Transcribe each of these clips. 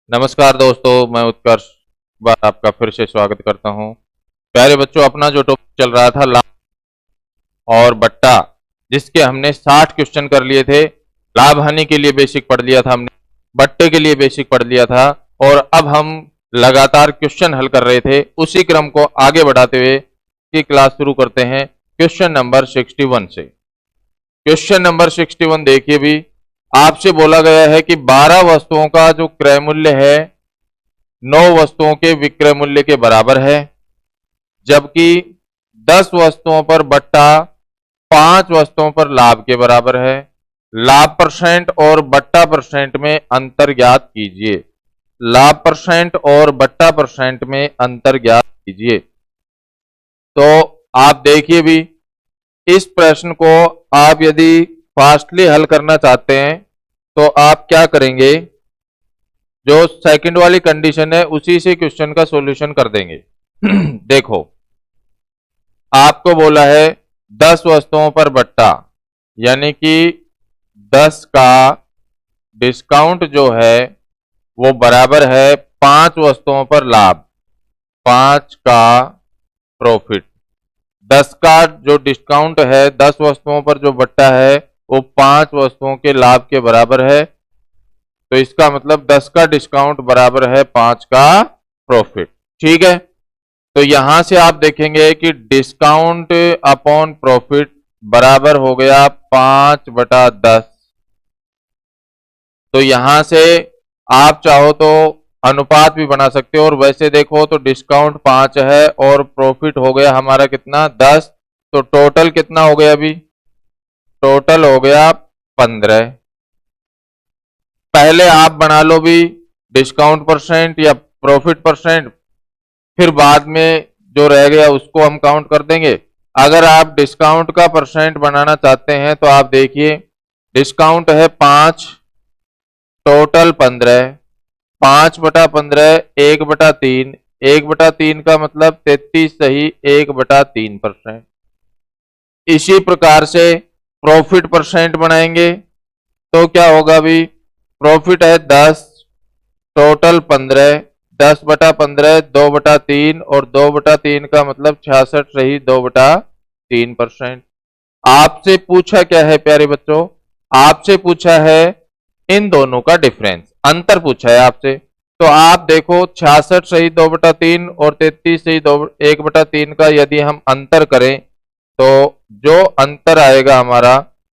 नमस्कार दोस्तों, मैं उत्कर्ष बार आपका फिर से स्वागत करता हूं। प्यारे बच्चों, अपना जो टॉपिक चल रहा था लाभ और बट्टा, जिसके हमने 60 क्वेश्चन कर लिए थे। लाभ हानि के लिए बेसिक पढ़ लिया था हमने, बट्टे के लिए बेसिक पढ़ लिया था, और अब हम लगातार क्वेश्चन हल कर रहे थे। उसी क्रम को आगे बढ़ाते हुए की क्लास शुरू करते हैं क्वेश्चन नंबर 61 से। क्वेश्चन नंबर 61 देखिए भी, आपसे बोला गया है कि 12 वस्तुओं का जो क्रय मूल्य है 9 वस्तुओं के विक्रय मूल्य के बराबर है, जबकि 10 वस्तुओं पर बट्टा 5 वस्तुओं पर लाभ के बराबर है। लाभ परसेंट और बट्टा परसेंट में अंतर ज्ञात कीजिए। लाभ परसेंट और बट्टा परसेंट में अंतर ज्ञात कीजिए। तो आप देखिए भी, इस प्रश्न को आप यदि फास्टली हल करना चाहते हैं तो आप क्या करेंगे, जो सेकंड वाली कंडीशन है उसी से क्वेश्चन का सॉल्यूशन कर देंगे। देखो, आपको बोला है 10 वस्तुओं पर बट्टा, यानी कि 10 का डिस्काउंट जो है वो बराबर है 5 वस्तुओं पर लाभ, 5 का प्रॉफिट। 10 का जो डिस्काउंट है, 10 वस्तुओं पर जो बट्टा है वो 5 वस्तुओं के लाभ के बराबर है। तो इसका मतलब 10 का डिस्काउंट बराबर है 5 का प्रॉफिट। ठीक है, तो यहां से आप देखेंगे कि डिस्काउंट अपॉन प्रॉफिट बराबर हो गया 5/10। तो यहां से आप चाहो तो अनुपात भी बना सकते हो, और वैसे देखो तो डिस्काउंट 5 है और प्रॉफिट हो गया हमारा कितना, 10। तो टोटल कितना हो गया अभी, टोटल हो गया 15। पहले आप बना लो भी डिस्काउंट परसेंट या प्रॉफिट परसेंट, फिर बाद में जो रह गया उसको हम काउंट कर देंगे। अगर आप डिस्काउंट का परसेंट बनाना चाहते हैं तो आप देखिए, डिस्काउंट है 5, टोटल 15, 5/15 1/3, 1/3 का मतलब 33 सही 1/3%। इसी प्रकार से प्रॉफिट परसेंट बनाएंगे तो क्या होगा भी, प्रॉफिट है 10, टोटल 15, 10/15 2/3, और 2/3 का मतलब 66 सही 2/3%। आपसे पूछा क्या है प्यारे बच्चों, आपसे पूछा है इन दोनों का डिफरेंस, अंतर पूछा है आपसे। तो आप देखो 66 सही 2/3 और 33 सही 1/3 का यदि हम अंतर करें तो जो अंतर आएगा हमारा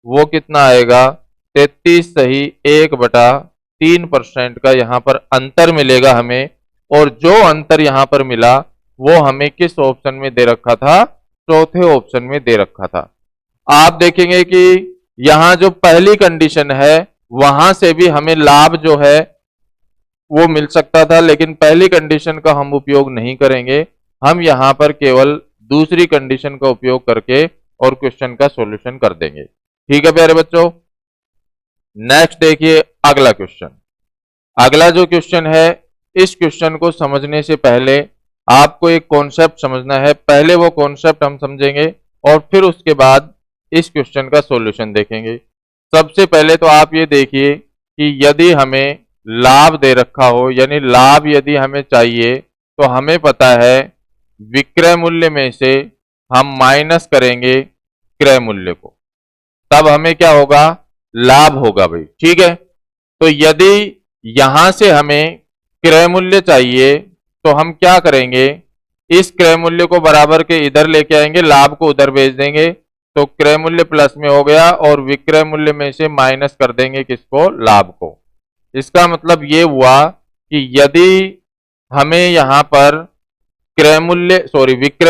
वो कितना आएगा, 33 सही 1/3% का यहाँ पर अंतर मिलेगा हमें। और जो अंतर यहाँ पर मिला वो हमें किस ऑप्शन में दे रखा था, चौथे ऑप्शन में दे रखा था। आप देखेंगे कि यहाँ जो पहली कंडीशन है वहां से भी हमें लाभ जो है वो मिल सकता था, लेकिन पहली कंडीशन का हम उपयोग नहीं करेंगे। हम यहाँ पर केवल दूसरी कंडीशन का उपयोग करके और क्वेश्चन का सॉल्यूशन कर देंगे। ठीक है प्यारे बच्चों, नेक्स्ट देखिए अगला क्वेश्चन। अगला जो क्वेश्चन है, इस क्वेश्चन को समझने से पहले आपको एक कॉन्सेप्ट समझना है। पहले वो कॉन्सेप्ट हम समझेंगे और फिर उसके बाद इस क्वेश्चन का सॉल्यूशन देखेंगे। सबसे पहले तो आप ये देखिए कि यदि हमें लाभ दे रखा हो, यानी लाभ यदि हमें चाहिए, तो हमें पता है विक्रय मूल्य में से हम माइनस करेंगे क्रय मूल्य को, तब हमें क्या होगा, लाभ होगा भाई। ठीक है, तो यदि यहां से हमें क्रय मूल्य चाहिए तो हम क्या करेंगे, इस क्रय मूल्य को बराबर के इधर लेके आएंगे, लाभ को उधर भेज देंगे, तो क्रय मूल्य प्लस में हो गया और विक्रय मूल्य में से माइनस कर देंगे किसको, लाभ को। इसका मतलब ये हुआ कि यदि हमें यहां पर विक्रय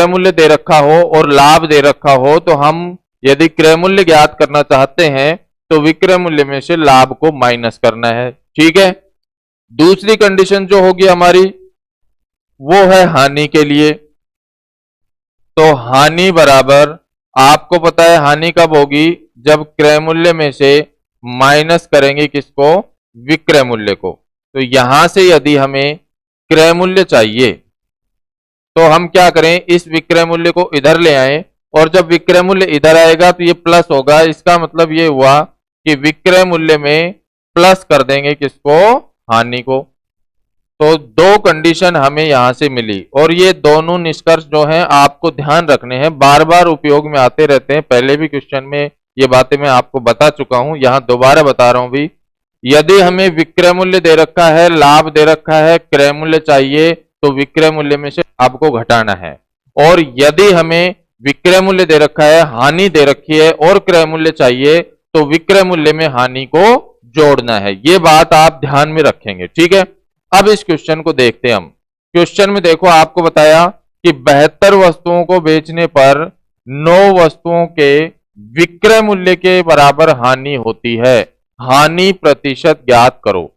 मूल्य दे रखा हो और लाभ दे रखा हो, तो हम यदि क्रय मूल्य ज्ञात करना चाहते हैं तो विक्रय मूल्य में से लाभ को माइनस करना है। ठीक है, दूसरी कंडीशन जो होगी हमारी वो है हानि के लिए। तो हानि बराबर, आपको पता है हानि कब होगी, जब क्रय मूल्य में से माइनस करेंगे किसको, विक्रय मूल्य को। तो यहां से यदि हमें क्रय मूल्य चाहिए तो हम क्या करें, इस विक्रय मूल्य को इधर ले आए, और जब विक्रय मूल्य इधर आएगा तो ये प्लस होगा। इसका मतलब ये हुआ कि विक्रय मूल्य में प्लस कर देंगे किसको, हानि को। तो दो कंडीशन हमें यहां से मिली, और ये दोनों निष्कर्ष जो हैं आपको ध्यान रखने हैं, बार बार उपयोग में आते रहते हैं। पहले भी क्वेश्चन में ये बातें मैं आपको बता चुका हूं, यहां दोबारा बता रहा हूं भी। यदि हमें विक्रय मूल्य दे रखा है, लाभ दे रखा है, क्रय मूल्य चाहिए, तो विक्रय मूल्य में से लाभ को घटाना है। और यदि हमें विक्रय मूल्य दे रखा है, हानि दे रखी है और क्रय मूल्य चाहिए, तो विक्रय मूल्य में हानि को जोड़ना है। ये बात आप ध्यान में रखेंगे, ठीक है। अब इस क्वेश्चन को देखते हैं हम। क्वेश्चन में देखो, आपको बताया कि 72 वस्तुओं को बेचने पर 9 वस्तुओं के विक्रय मूल्य के बराबर हानि होती है, हानि प्रतिशत ज्ञात करो।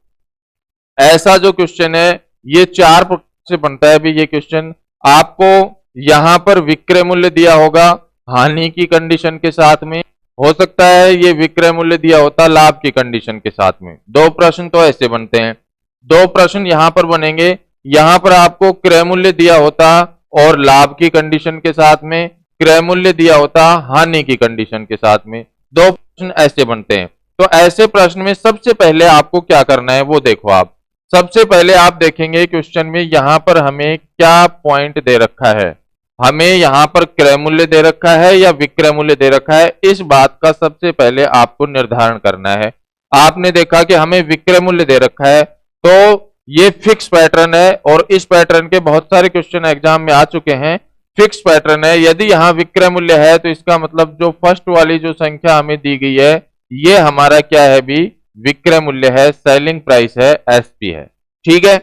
ऐसा जो क्वेश्चन है ये 4 से बनता है भी। ये क्वेश्चन आपको यहां पर विक्रय मूल्य दिया होगा हानि की कंडीशन के साथ में, हो सकता है ये विक्रय मूल्य दिया होता लाभ की कंडीशन के साथ में। दो प्रश्न तो ऐसे बनते हैं, दो प्रश्न यहां पर बनेंगे। यहां पर आपको क्रय मूल्य दिया होता और लाभ की कंडीशन के साथ में, क्रय मूल्य दिया होता हानि की कंडीशन के साथ में। दो प्रश्न ऐसे बनते हैं। तो ऐसे प्रश्न में सबसे पहले आपको क्या करना है वो देखो आप। सबसे पहले आप देखेंगे क्वेश्चन में यहां पर हमें क्या पॉइंट दे रखा है, हमें यहां पर क्रय मूल्य दे रखा है या विक्रय मूल्य दे रखा है, इस बात का सबसे पहले आपको निर्धारण करना है। आपने देखा कि हमें विक्रय मूल्य दे रखा है, तो ये फिक्स पैटर्न है और इस पैटर्न के बहुत सारे क्वेश्चन एग्जाम में आ चुके हैं। फिक्स पैटर्न है, यदि यहां विक्रय मूल्य है तो इसका मतलब जो फर्स्ट वाली जो संख्या हमें दी गई है ये हमारा क्या है भी, विक्रय मूल्य है, सेलिंग प्राइस है, एसपी है, ठीक है।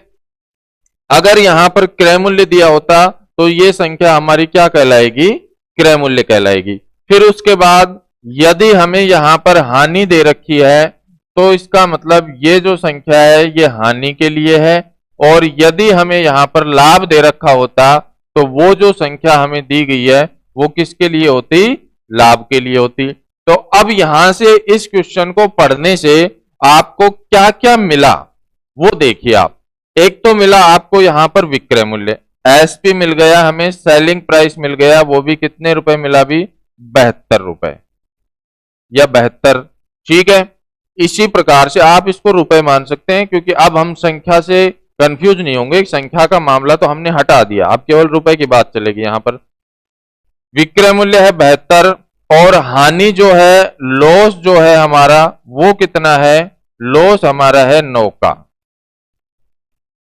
अगर यहां पर क्रय मूल्य दिया होता तो ये संख्या हमारी क्या कहलाएगी, क्रय मूल्य कहलाएगी। फिर उसके बाद यदि हमें यहां पर हानि दे रखी है तो इसका मतलब ये जो संख्या है ये हानि के लिए है, और यदि हमें यहां पर लाभ दे रखा होता तो वो जो संख्या हमें दी गई है वो किसके लिए होती, लाभ के लिए होती। तो अब यहां से इस क्वेश्चन को पढ़ने से आपको क्या क्या मिला वो देखिए आप। एक तो मिला आपको यहां पर विक्रय मूल्य, एसपी मिल गया, हमें सेलिंग प्राइस मिल गया, वो भी कितने रुपए मिला भी, 72 रुपए या 72, ठीक है। इसी प्रकार से आप इसको रुपए मान सकते हैं, क्योंकि अब हम संख्या से कंफ्यूज नहीं होंगे, संख्या का मामला तो हमने हटा दिया, अब केवल रुपए की बात चलेगी। यहां पर विक्रय मूल्य है 72 और हानि जो है, लॉस जो है हमारा वो कितना है, लॉस हमारा है 9 का।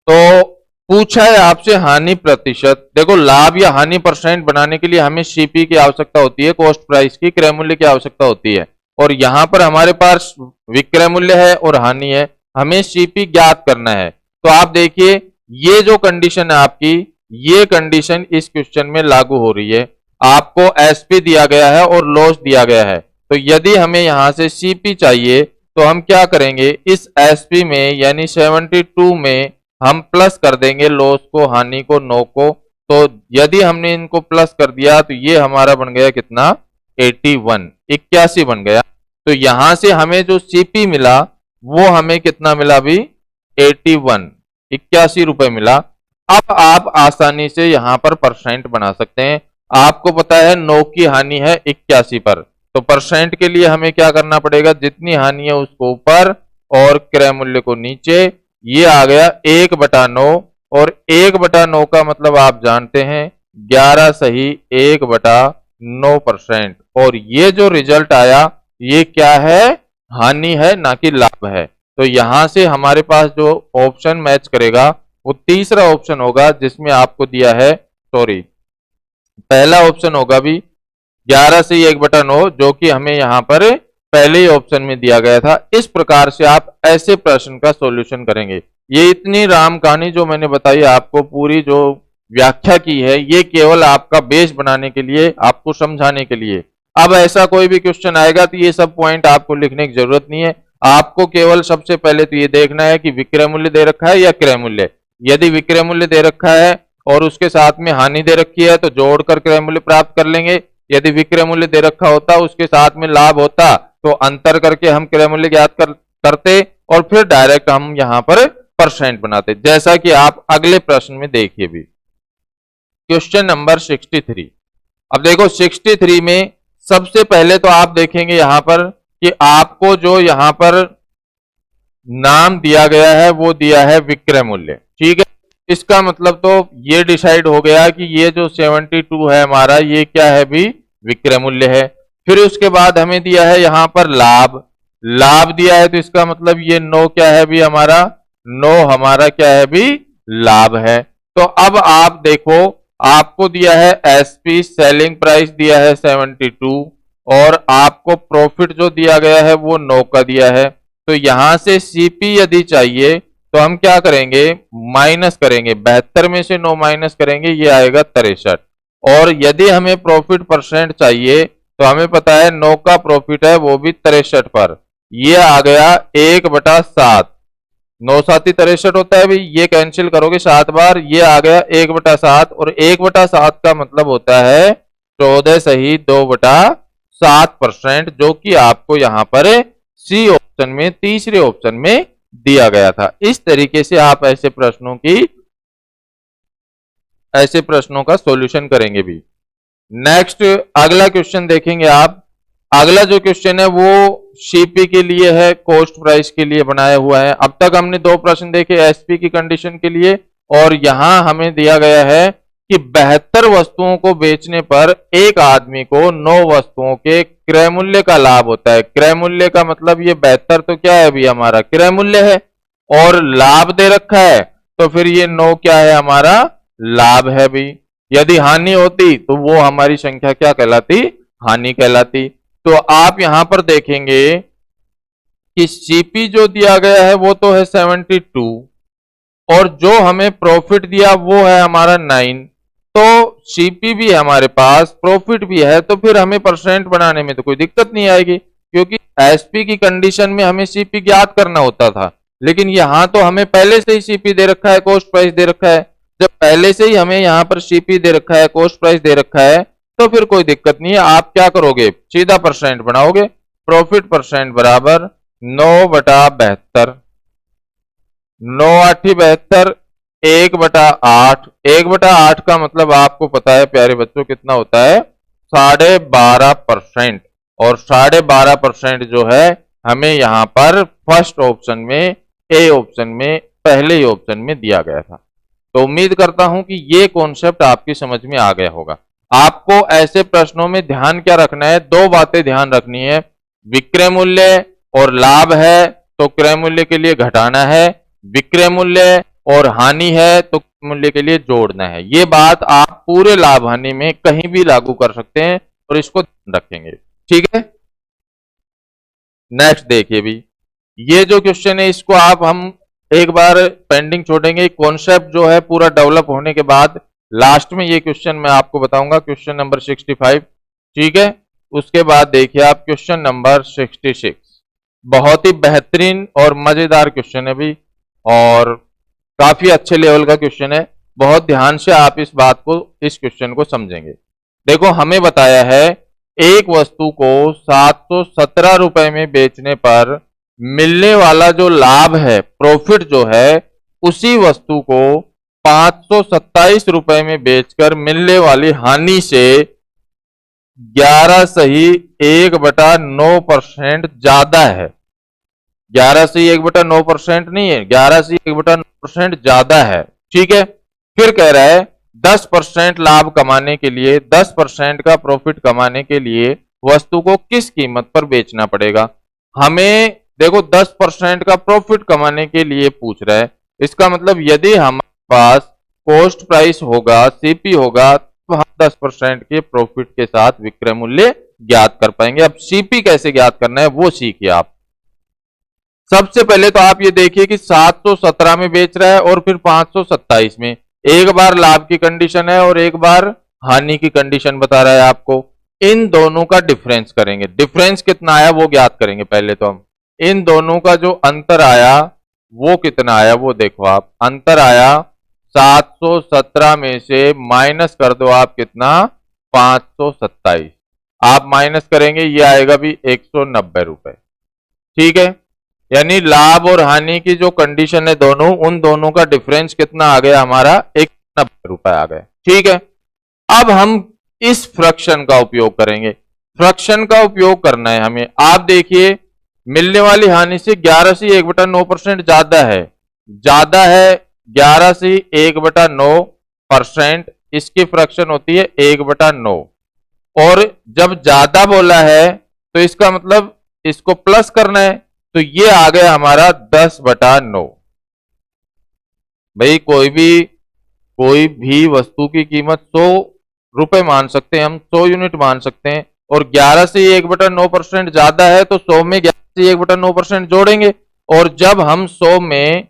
तो पूछा है आपसे हानि प्रतिशत। देखो लाभ या हानि परसेंट बनाने के लिए हमें सीपी की आवश्यकता होती है, कॉस्ट प्राइस की, क्रय मूल्य की आवश्यकता होती है, और यहां पर हमारे पास विक्रय मूल्य है और हानि है, हमें सीपी ज्ञात करना है। तो आप देखिए ये जो कंडीशन है आपकी, ये कंडीशन इस क्वेश्चन में लागू हो रही है। आपको एसपी दिया गया है और लॉस दिया गया है, तो यदि हमें यहां से सीपी चाहिए तो हम क्या करेंगे, इस एसपी में यानी 72 में हम प्लस कर देंगे लॉस को, हानि को, 9 को। तो यदि हमने इनको प्लस कर दिया तो ये हमारा बन गया कितना, 81 बन गया। तो यहां से हमें जो सीपी मिला वो हमें कितना मिला भी, 81 रुपए मिला। अब आप आसानी से यहां पर परसेंट बना सकते हैं। आपको पता है 9 की हानि है 81 पर, तो परसेंट के लिए हमें क्या करना पड़ेगा, जितनी हानि है उसको ऊपर और क्रय मूल्य को नीचे। ये आ गया 1/9, और 1/9 का मतलब आप जानते हैं 11 सही 1/9%, और ये जो रिजल्ट आया ये क्या है, हानि है ना कि लाभ है। तो यहां से हमारे पास जो ऑप्शन मैच करेगा वो तीसरा ऑप्शन होगा, जिसमें आपको दिया है, सॉरी पहला ऑप्शन होगा भी 11 से 1/9, जो कि हमें यहां पर पहले ही ऑप्शन में दिया गया था। इस प्रकार से आप ऐसे प्रश्न का सॉल्यूशन करेंगे। ये इतनी राम कहानी जो मैंने बताई आपको, पूरी जो व्याख्या की है, ये केवल आपका बेस बनाने के लिए, आपको समझाने के लिए। अब ऐसा कोई भी क्वेश्चन आएगा तो ये सब पॉइंट आपको लिखने की जरूरत नहीं है। आपको केवल सबसे पहले तो ये देखना है कि विक्रय मूल्य दे रखा है या क्रय मूल्य। यदि विक्रय मूल्य दे रखा है और उसके साथ में हानि दे रखी है तो जोड़कर क्रय मूल्य प्राप्त कर लेंगे। यदि विक्रय मूल्य दे रखा होता उसके साथ में लाभ होता तो अंतर करके हम क्रय मूल्य ज्ञात करते और फिर डायरेक्ट हम यहां पर परसेंट बनाते, जैसा कि आप अगले प्रश्न में देखिए भी। Question number 63। अब देखो 63 में सबसे पहले तो आप देखेंगे यहां पर कि आपको जो यहां पर नाम दिया गया है वो दिया है विक्रय मूल्य, ठीक इसका मतलब तो ये डिसाइड हो गया कि ये जो 72 है हमारा, ये क्या है भी, विक्रय मूल्य है। फिर उसके बाद हमें दिया है यहां पर लाभ, लाभ दिया है, तो इसका मतलब ये 9 क्या है भी हमारा, 9 हमारा क्या है भी, लाभ है। तो अब आप देखो, आपको दिया है एसपी सेलिंग प्राइस दिया है 72, और आपको प्रॉफिट जो दिया गया है वो 9 का दिया है। तो यहां से सीपी यदि चाहिए तो हम क्या करेंगे, माइनस करेंगे, 72 में से 9 माइनस करेंगे, ये आएगा 63। और यदि हमें प्रॉफिट परसेंट चाहिए तो हमें पता है 9 का प्रॉफिट है वो भी 63 पर, ये आ गया 1/7। 9 सात 63 होता है भाई, ये कैंसिल करोगे 7 बार, ये आ गया 1/7, और 1/7 का मतलब होता है 14 सही 2/7%, जो कि आपको यहां पर सी ऑप्शन में, तीसरे ऑप्शन में दिया गया था। इस तरीके से आप ऐसे प्रश्नों का सॉल्यूशन करेंगे भी। नेक्स्ट अगला क्वेश्चन देखेंगे आप। अगला जो क्वेश्चन है वो सीपी के लिए है, कॉस्ट प्राइस के लिए बनाया हुआ है। अब तक हमने 2 प्रश्न देखे एसपी की कंडीशन के लिए, और यहां हमें दिया गया है कि 72 वस्तुओं को बेचने पर एक आदमी को 9 वस्तुओं के क्रय मूल्य का लाभ होता है। क्रय मूल्य का मतलब ये 72 तो क्या है अभी हमारा क्रय मूल्य है, और लाभ दे रखा है, तो फिर ये 9 क्या है हमारा, लाभ है भी। यदि हानि होती तो वो हमारी संख्या क्या कहलाती, हानि कहलाती। तो आप यहां पर देखेंगे कि सीपी जो दिया गया है वो तो है 72, और जो हमें प्रॉफिट दिया वो है हमारा 9। तो सीपी भी है हमारे पास, प्रॉफिट भी है, तो फिर हमें परसेंट बनाने में तो कोई दिक्कत नहीं आएगी, क्योंकि एसपी की कंडीशन में हमें सीपी ज्ञात करना होता था। लेकिन यहां तो हमें पहले से ही सीपी दे रखा है, कॉस्ट प्राइस दे रखा है। जब पहले से ही हमें यहां पर सीपी दे रखा है, कॉस्ट प्राइस दे रखा है, तो फिर कोई दिक्कत नहीं है। आप क्या करोगे, सीधा परसेंट बनाओगे। प्रॉफिट परसेंट बराबर 9/72, 9 8 72, 1/8। 1/8 का मतलब आपको पता है प्यारे बच्चों कितना होता है, 12.5%। और 12.5% जो है हमें यहां पर फर्स्ट ऑप्शन में, ए ऑप्शन में, पहले ही ऑप्शन में दिया गया था। तो उम्मीद करता हूं कि ये कॉन्सेप्ट आपकी समझ में आ गया होगा। आपको ऐसे प्रश्नों में ध्यान क्या रखना है, 2 बातें ध्यान रखनी है। विक्रय मूल्य और लाभ है तो क्रय मूल्य के लिए घटाना है, विक्रय मूल्य और हानि है तो मूल्य के लिए जोड़ना है। ये बात आप पूरे लाभ हानि में कहीं भी लागू कर सकते हैं, और इसको ध्यान रखेंगे, ठीक है। नेक्स्ट देखिए भी, ये जो क्वेश्चन है इसको हम एक बार पेंडिंग छोड़ेंगे। कॉन्सेप्ट जो है पूरा डेवलप होने के बाद लास्ट में ये क्वेश्चन मैं आपको बताऊंगा, क्वेश्चन नंबर 65, ठीक है। उसके बाद देखिए आप क्वेश्चन नंबर 66, बहुत ही बेहतरीन और मजेदार क्वेश्चन है भी, और काफी अच्छे लेवल का क्वेश्चन है। बहुत ध्यान से आप इस क्वेश्चन को समझेंगे। देखो हमें बताया है एक वस्तु को 717 रुपए में बेचने पर मिलने वाला जो लाभ है, प्रॉफिट जो है, उसी वस्तु को 527 रुपए में बेचकर मिलने वाली हानि से 11 सही 1/9% ज्यादा है। 11 से 1/9% नहीं है, 11 से 1/9% ज्यादा है, ठीक है। फिर कह रहा है 10% लाभ कमाने के लिए, 10% का प्रॉफिट कमाने के लिए वस्तु को किस कीमत पर बेचना पड़ेगा। हमें देखो 10% का प्रॉफिट कमाने के लिए पूछ रहा है, इसका मतलब यदि हमारे पास कॉस्ट प्राइस होगा, सीपी होगा, तो हम 10% के प्रॉफिट के साथ विक्रय मूल्य ज्ञात कर पाएंगे। अब सीपी कैसे ज्ञात करना है वो सीखिए आप। सबसे पहले तो आप ये देखिए कि 717 में बेच रहा है और फिर 527 में, एक बार लाभ की कंडीशन है और एक बार हानि की कंडीशन बता रहा है आपको। इन दोनों का डिफरेंस करेंगे, डिफरेंस कितना आया वो ज्ञात करेंगे। पहले तो हम इन दोनों का जो अंतर आया वो कितना आया वो देखो आप। अंतर आया 717 में से माइनस कर दो आप कितना, 527। आप माइनस करेंगे ये आएगा भी 190 रुपए, ठीक है। यानी लाभ और हानि की जो कंडीशन है दोनों, उन दोनों का डिफरेंस कितना आ गया हमारा, 190 रुपए आ गए, ठीक है। अब हम इस फ्रैक्शन का उपयोग करेंगे। फ्रैक्शन का उपयोग करना है हमें। आप देखिए मिलने वाली हानि से 11 से 1/9% ज्यादा है, ज्यादा है 11 से 1/9%, इसकी फ्रैक्शन होती है 1/9। और जब ज्यादा बोला है तो इसका मतलब इसको प्लस करना है, तो ये आ गया हमारा 10/9। भाई कोई भी वस्तु की कीमत 100 रुपए मान सकते हैं, हम 100 यूनिट मान सकते हैं, और 11 से 1/9% ज्यादा है तो 100 में 11 से 1/9% जोड़ेंगे। और जब हम 100 में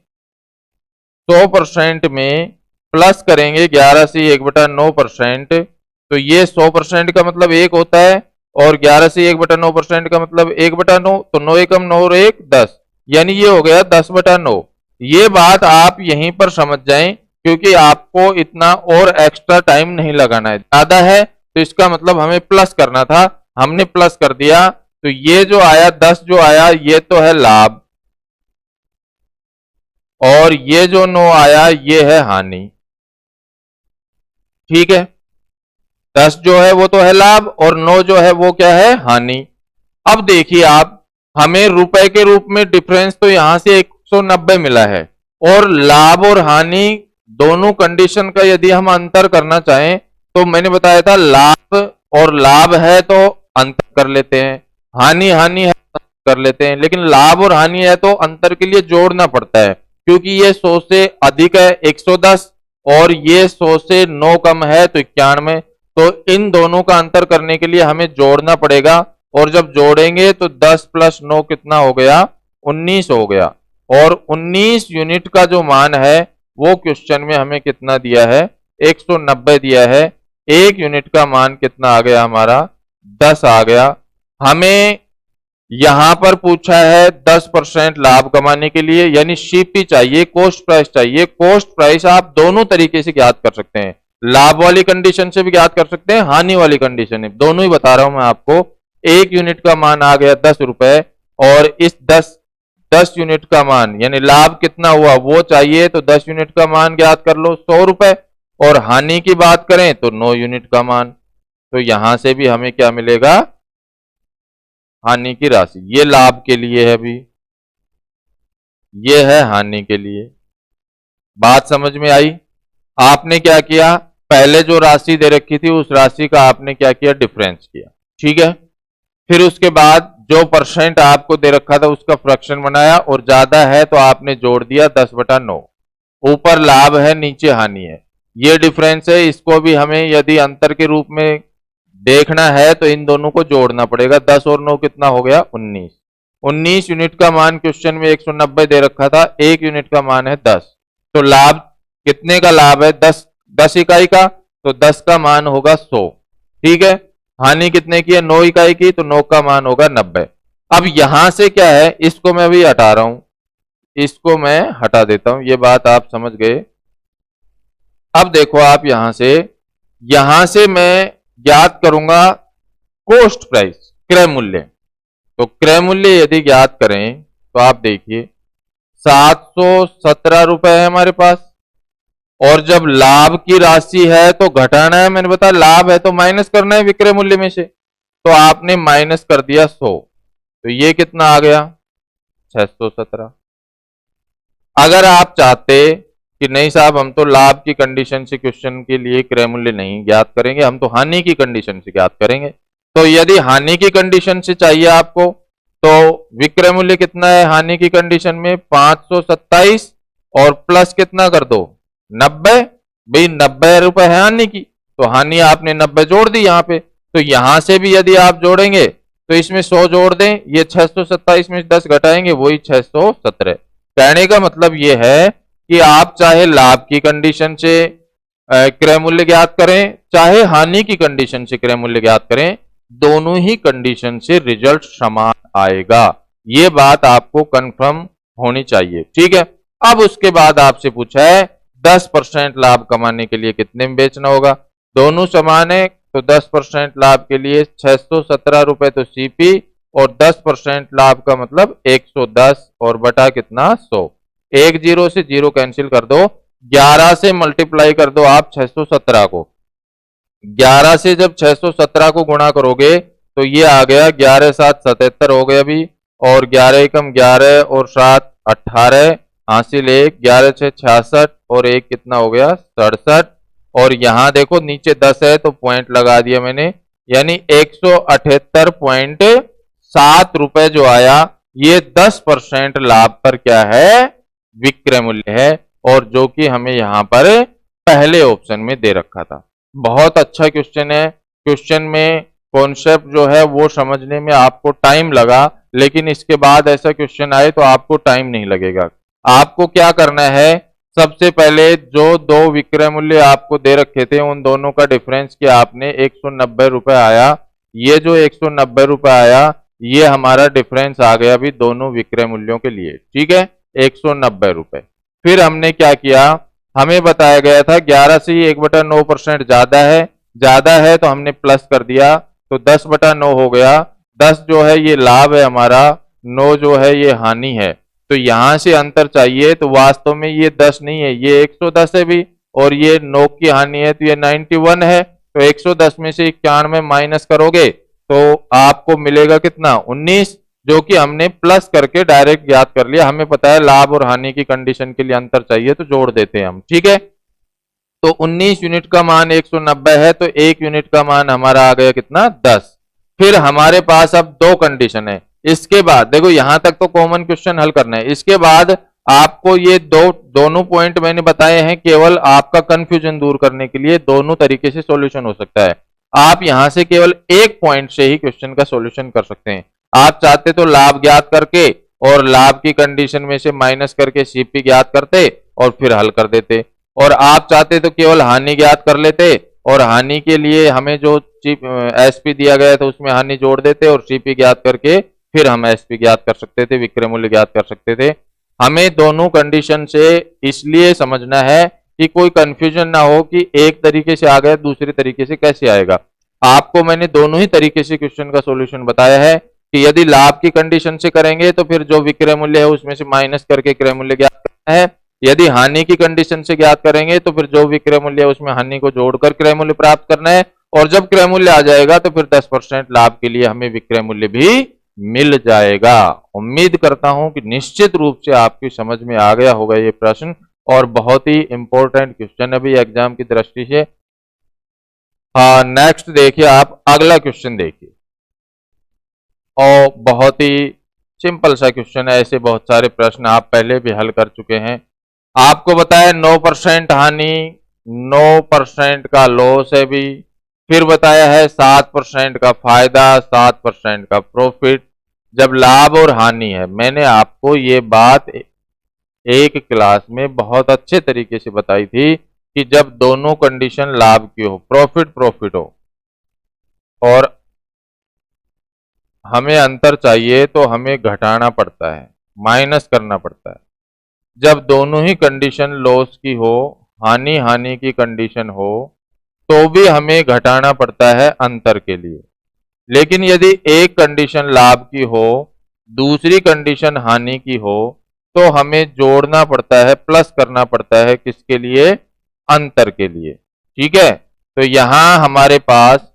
100% में प्लस करेंगे 11 से 1/9%, तो ये 100% का मतलब 1 होता है, और 11 से 1/9% का मतलब 1/9, तो 9 एकम 9 और 1 10, यानी ये हो गया 10/9। ये बात आप यहीं पर समझ जाएं, क्योंकि आपको इतना और एक्स्ट्रा टाइम नहीं लगाना है। ज्यादा है तो इसका मतलब हमें प्लस करना था, हमने प्लस कर दिया, तो ये जो आया 10 जो आया ये तो है लाभ, और ये जो 9 आया ये है हानि। ठीक है, 10 जो है वो तो है लाभ, और 9 जो है वो क्या है, हानि। अब देखिए आप, हमें रुपए के रूप में डिफरेंस तो यहां से 190 मिला है, और लाभ और हानि दोनों कंडीशन का यदि हम अंतर करना चाहें तो मैंने बताया था लाभ और लाभ है तो अंतर कर लेते हैं, हानि हानि है तो अंतर कर लेते हैं, लेकिन लाभ और हानि है तो अंतर के लिए जोड़ना पड़ता है, क्योंकि ये 100 से अधिक है 110, और ये 100 से 9 कम है तो 91, तो इन दोनों का अंतर करने के लिए हमें जोड़ना पड़ेगा, और जब जोड़ेंगे तो 10 + 9 कितना हो गया, 19 हो गया। और 19 यूनिट का जो मान है वो क्वेश्चन में हमें कितना दिया है, 190 दिया है। एक यूनिट का मान कितना आ गया हमारा, 10 आ गया। हमें यहां पर पूछा है 10% लाभ कमाने के लिए, यानी सीपी चाहिए, कॉस्ट प्राइस चाहिए। कॉस्ट प्राइस आप दोनों तरीके से ज्ञात कर सकते हैं, लाभ वाली कंडीशन से भी ज्ञात कर सकते हैं, हानि वाली कंडीशन है, दोनों ही बता रहा हूं मैं आपको। एक यूनिट का मान आ गया 10 रुपए, और इस 10 यूनिट का मान यानी लाभ कितना हुआ वो चाहिए, तो 10 यूनिट का मान ज्ञात कर लो 100 रुपए, और हानि की बात करें तो 9 यूनिट का मान। तो यहां से भी हमें क्या मिलेगा, हानि की राशि। ये लाभ के लिए है, अभी ये है हानि के लिए। बात समझ में आई? आपने क्या किया, पहले जो राशि दे रखी थी उस राशि का आपने क्या किया, डिफरेंस किया। ठीक है, फिर उसके बाद जो परसेंट आपको दे रखा था उसका फ्रैक्शन बनाया, और ज्यादा है तो आपने जोड़ दिया 10/9। ऊपर लाभ है नीचे हानि है, ये डिफरेंस है, इसको भी हमें यदि अंतर के रूप में देखना है तो इन दोनों को जोड़ना पड़ेगा। 10 और 9 कितना हो गया, 19। 19 यूनिट का मान क्वेश्चन में 190 दे रखा था, एक यूनिट का मान है 10, तो लाभ कितने का लाभ है, 10 इकाई का, तो 10 का मान होगा 100। ठीक है, हानि कितने की है, 9 इकाई की, तो 9 का मान होगा 90। अब यहां से क्या है, इसको मैं अभी हटा रहा हूं, इसको मैं हटा देता हूं, ये बात आप समझ गए। अब देखो आप यहां से मैं ज्ञात करूंगा कॉस्ट प्राइस, क्रय मूल्य। तो क्रय मूल्य यदि ज्ञात करें तो आप देखिए 717 रुपए है हमारे पास, और जब लाभ की राशि है तो घटाना है, मैंने बताया लाभ है तो माइनस करना है विक्रय मूल्य में से, तो आपने माइनस कर दिया 100, तो ये कितना आ गया, 617। अगर आप चाहते कि नहीं साहब हम तो लाभ की कंडीशन से क्वेश्चन के लिए क्रय मूल्य नहीं ज्ञात करेंगे, हम तो हानि की कंडीशन से ज्ञात करेंगे, तो यदि हानि की कंडीशन से चाहिए आपको तो विक्रय मूल्य कितना है हानि की कंडीशन में, 527, और प्लस कितना कर दो, 90। भाई 90 रुपए है हानि की, तो हानि आपने 90 जोड़ दी यहाँ पे, तो यहां से भी यदि आप जोड़ेंगे तो इसमें 100 जोड़ दें, ये 627 में 10 घटाएंगे वही 617। कहने का मतलब ये है कि आप चाहे लाभ की कंडीशन से क्रय मूल्य ज्ञात करें, चाहे हानि की कंडीशन से क्रय मूल्य ज्ञात करें, दोनों ही कंडीशन से रिजल्ट समान आएगा। ये बात आपको कंफर्म होनी चाहिए। ठीक है, अब उसके बाद आपसे पूछा है 10% लाभ कमाने के लिए कितने में बेचना होगा, दोनों समान है, तो 10% लाभ के लिए 617 रुपए तो सीपी, और 10% लाभ का मतलब 110, और बटा कितना 100। एक जीरो से जीरो कैंसिल कर दो, 11 से मल्टीप्लाई कर दो आप 617 को, 11 से जब 617 को गुणा करोगे तो ये आ गया 11 7 77 हो गया अभी, और 11 एकम 11 और 7 18, हासिल 1, 11 से 66 और 1 कितना हो गया 67। और यहाँ देखो नीचे 10 है तो पॉइंट लगा दिया मैंने, यानी 178.7 रुपए जो आया ये 10% लाभ पर क्या है विक्रय मूल्य है, और जो कि हमें यहां पर पहले ऑप्शन में दे रखा था। बहुत अच्छा क्वेश्चन है। क्वेश्चन में कॉन्सेप्ट जो है वो समझने में आपको टाइम लगा, लेकिन इसके बाद ऐसा क्वेश्चन आए तो आपको टाइम नहीं लगेगा। आपको क्या करना है, सबसे पहले जो दो विक्रय मूल्य आपको दे रखे थे उन दोनों का डिफरेंस किया आपने, 190 रुपए आया। ये जो 190 रुपए आया ये हमारा डिफरेंस आ गया अभी दोनों विक्रय मूल्यों के लिए, ठीक है, 190 रुपए। फिर हमने क्या किया, हमें बताया गया था 11 से 1/9% ज्यादा है तो हमने प्लस कर दिया, तो 10/9 हो गया। 10 जो है ये लाभ है हमारा, 9 जो है ये हानि है। तो यहां से अंतर चाहिए, तो वास्तव में ये 10 नहीं है, ये 110 है भी, और ये 9 की हानि है तो ये 91 है। तो 110 में से 91 माइनस करोगे तो आपको मिलेगा कितना 19, जो कि हमने प्लस करके डायरेक्ट ज्ञात कर लिया। हमें पता है लाभ और हानि की कंडीशन के लिए अंतर चाहिए तो जोड़ देते हैं हम, ठीक है। तो 19 यूनिट का मान 190 है तो 1 यूनिट का मान हमारा आ गया कितना 10। फिर हमारे पास अब दो कंडीशन है। इसके बाद देखो यहां तक तो कॉमन क्वेश्चन हल करना है, इसके बाद आपको ये दोनों पॉइंट मैंने बताए हैं केवल आपका कंफ्यूजन दूर करने के लिए, दोनों तरीके से सॉल्यूशन हो सकता है। आप यहां से केवल एक पॉइंट से ही क्वेश्चन का सॉल्यूशन कर सकते हैं। आप चाहते तो लाभ ज्ञात करके और लाभ की कंडीशन में से माइनस करके सीपी ज्ञात करते और फिर हल कर देते, और आप चाहते तो केवल हानि ज्ञात कर लेते और हानि के लिए हमें जो एसपी दिया गया था उसमें हानि जोड़ देते और सीपी ज्ञात करके फिर हम एसपी ज्ञात कर सकते थे, विक्रय मूल्य ज्ञात कर सकते थे। हमें दोनों कंडीशन से इसलिए समझना है कि कोई कंफ्यूजन ना हो कि एक तरीके से आ गया दूसरे तरीके से कैसे आएगा। आपको मैंने दोनों ही तरीके से क्वेश्चन का सॉल्यूशन बताया है कि यदि लाभ की कंडीशन से करेंगे तो फिर जो विक्रय मूल्य है उसमें से माइनस करके क्रय मूल्य ज्ञात करना है, यदि हानि की कंडीशन से ज्ञात करेंगे तो फिर जो विक्रय मूल्य है उसमें हानि को जोड़कर क्रय मूल्य प्राप्त करना है, और जब क्रय मूल्य आ जाएगा तो फिर 10% लाभ के लिए हमें विक्रय मूल्य भी मिल जाएगा। उम्मीद करता हूं कि निश्चित रूप से आपकी समझ में आ गया होगा ये प्रश्न, और बहुत ही इंपॉर्टेंट क्वेश्चन अभी एग्जाम की दृष्टि से। नेक्स्ट देखिए, आप अगला क्वेश्चन देखिए, और बहुत ही सिंपल सा क्वेश्चन है। ऐसे बहुत सारे प्रश्न आप पहले भी हल कर चुके हैं। आपको बताया 9% हानि, 9% का लॉस है भी, फिर बताया है 7% का फायदा, 7% का प्रॉफिट। जब लाभ और हानि है, मैंने आपको ये बात एक क्लास में बहुत अच्छे तरीके से बताई थी कि जब दोनों कंडीशन लाभ की हो, प्रॉफिट हो, और हमें अंतर चाहिए तो हमें घटाना पड़ता है, माइनस करना पड़ता है। जब दोनों ही कंडीशन लॉस की हो, हानि की कंडीशन हो, तो भी हमें घटाना पड़ता है अंतर के लिए। लेकिन यदि एक कंडीशन लाभ की हो, दूसरी कंडीशन हानि की हो, तो हमें जोड़ना पड़ता है, प्लस करना पड़ता है, किसके लिए, अंतर के लिए, ठीक है। तो यहां हमारे पास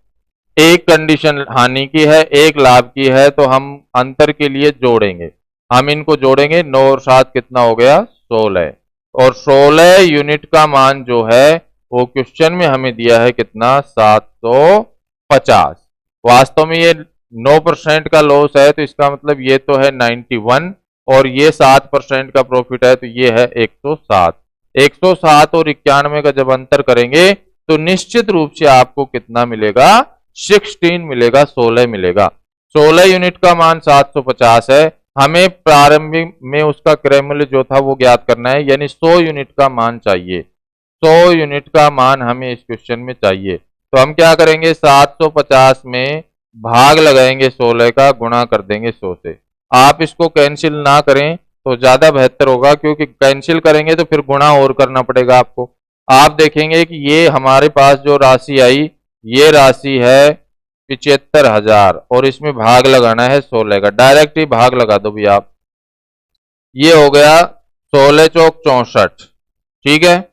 एक कंडीशन हानि की है, एक लाभ की है, तो हम अंतर के लिए जोड़ेंगे, हम इनको जोड़ेंगे। 9 और 7 कितना हो गया 16, और 16 यूनिट का मान जो है वो क्वेश्चन में हमें दिया है कितना 750। वास्तव में ये 9% का लॉस है तो इसका मतलब ये तो है 91, और ये 7% का प्रॉफिट है तो ये है 107। 107 और 91 का जब अंतर करेंगे तो निश्चित रूप से आपको कितना मिलेगा 16 मिलेगा, 16 मिलेगा। 16 यूनिट का मान 750 है, हमें प्रारंभिक में उसका क्रय मूल्य जो था वो ज्ञात करना है, यानी 100 यूनिट का मान चाहिए। 100 यूनिट का मान हमें इस क्वेश्चन में चाहिए, तो हम क्या करेंगे 750 में भाग लगाएंगे 16 का, गुणा कर देंगे 100 से। आप इसको कैंसिल ना करें तो ज्यादा बेहतर होगा, क्योंकि कैंसिल करेंगे तो फिर गुणा और करना पड़ेगा आपको। आप देखेंगे कि ये हमारे पास जो राशि आई ये राशि है 75,000, और इसमें भाग लगाना है 16 का, डायरेक्ट ही भाग लगा दो भी आप। ये हो गया 16 चौक 64, ठीक है।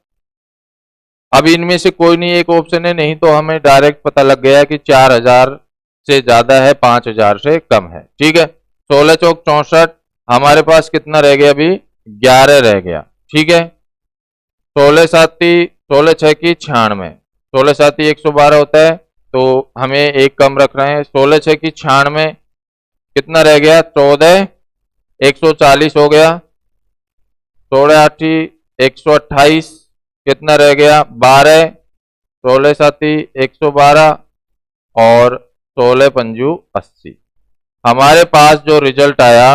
अब इनमें से कोई नहीं एक ऑप्शन है, नहीं तो हमें डायरेक्ट पता लग गया कि 4,000 से ज्यादा है, 5,000 से कम है, ठीक है। 16 चौक 64, हमारे पास कितना रह गया अभी 11 रह गया। ठीक है, 16 6 की 96, 16 7 112 होता है, तो हमें एक कम रखना है। 16 6 की 96 कितना रह गया? 14, 140 हो गया। 16 8 128 कितना रह गया? 12, 16 7 112 और 16 पंजू 80। हमारे पास जो रिजल्ट आया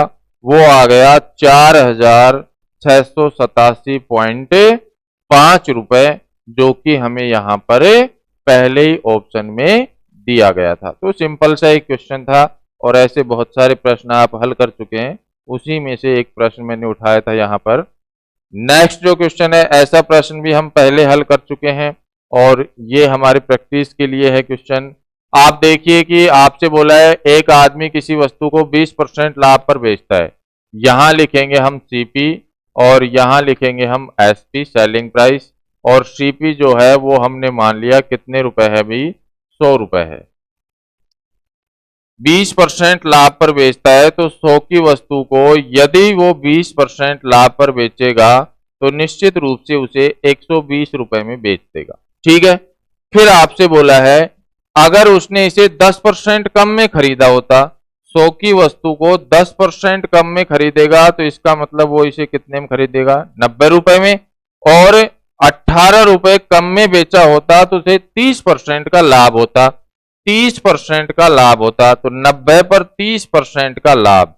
वो आ गया 4687.5 रुपए, जो कि हमें यहाँ पर पहले ही ऑप्शन में दिया गया था। तो सिंपल सा एक क्वेश्चन था और ऐसे बहुत सारे प्रश्न आप हल कर चुके हैं, उसी में से एक प्रश्न मैंने उठाया था यहाँ पर। नेक्स्ट जो क्वेश्चन है, ऐसा प्रश्न भी हम पहले हल कर चुके हैं और ये हमारे प्रैक्टिस के लिए है क्वेश्चन। आप देखिए कि आपसे बोला है एक आदमी किसी वस्तु को 20% लाभ पर बेचता है। यहां लिखेंगे हम सीपी और यहां लिखेंगे हम एसपी सेलिंग प्राइस, और सीपी जो है वो हमने मान लिया कितने रुपए है भाई? 100 रुपए है। 20% लाभ पर बेचता है तो 100 की वस्तु को यदि वो 20% लाभ पर बेचेगा तो निश्चित रूप से उसे 120 रुपए में बेच देगा। ठीक है, फिर आपसे बोला है अगर उसने इसे 10% कम में खरीदा होता, 100 की वस्तु को 10% कम में खरीदेगा तो इसका मतलब वो इसे कितने में खरीदेगा? 90 रुपए में। और 18 रुपए कम में बेचा होता तो उसे 30% का लाभ होता, 30% का लाभ होता। तो 90 पर 30% का लाभ,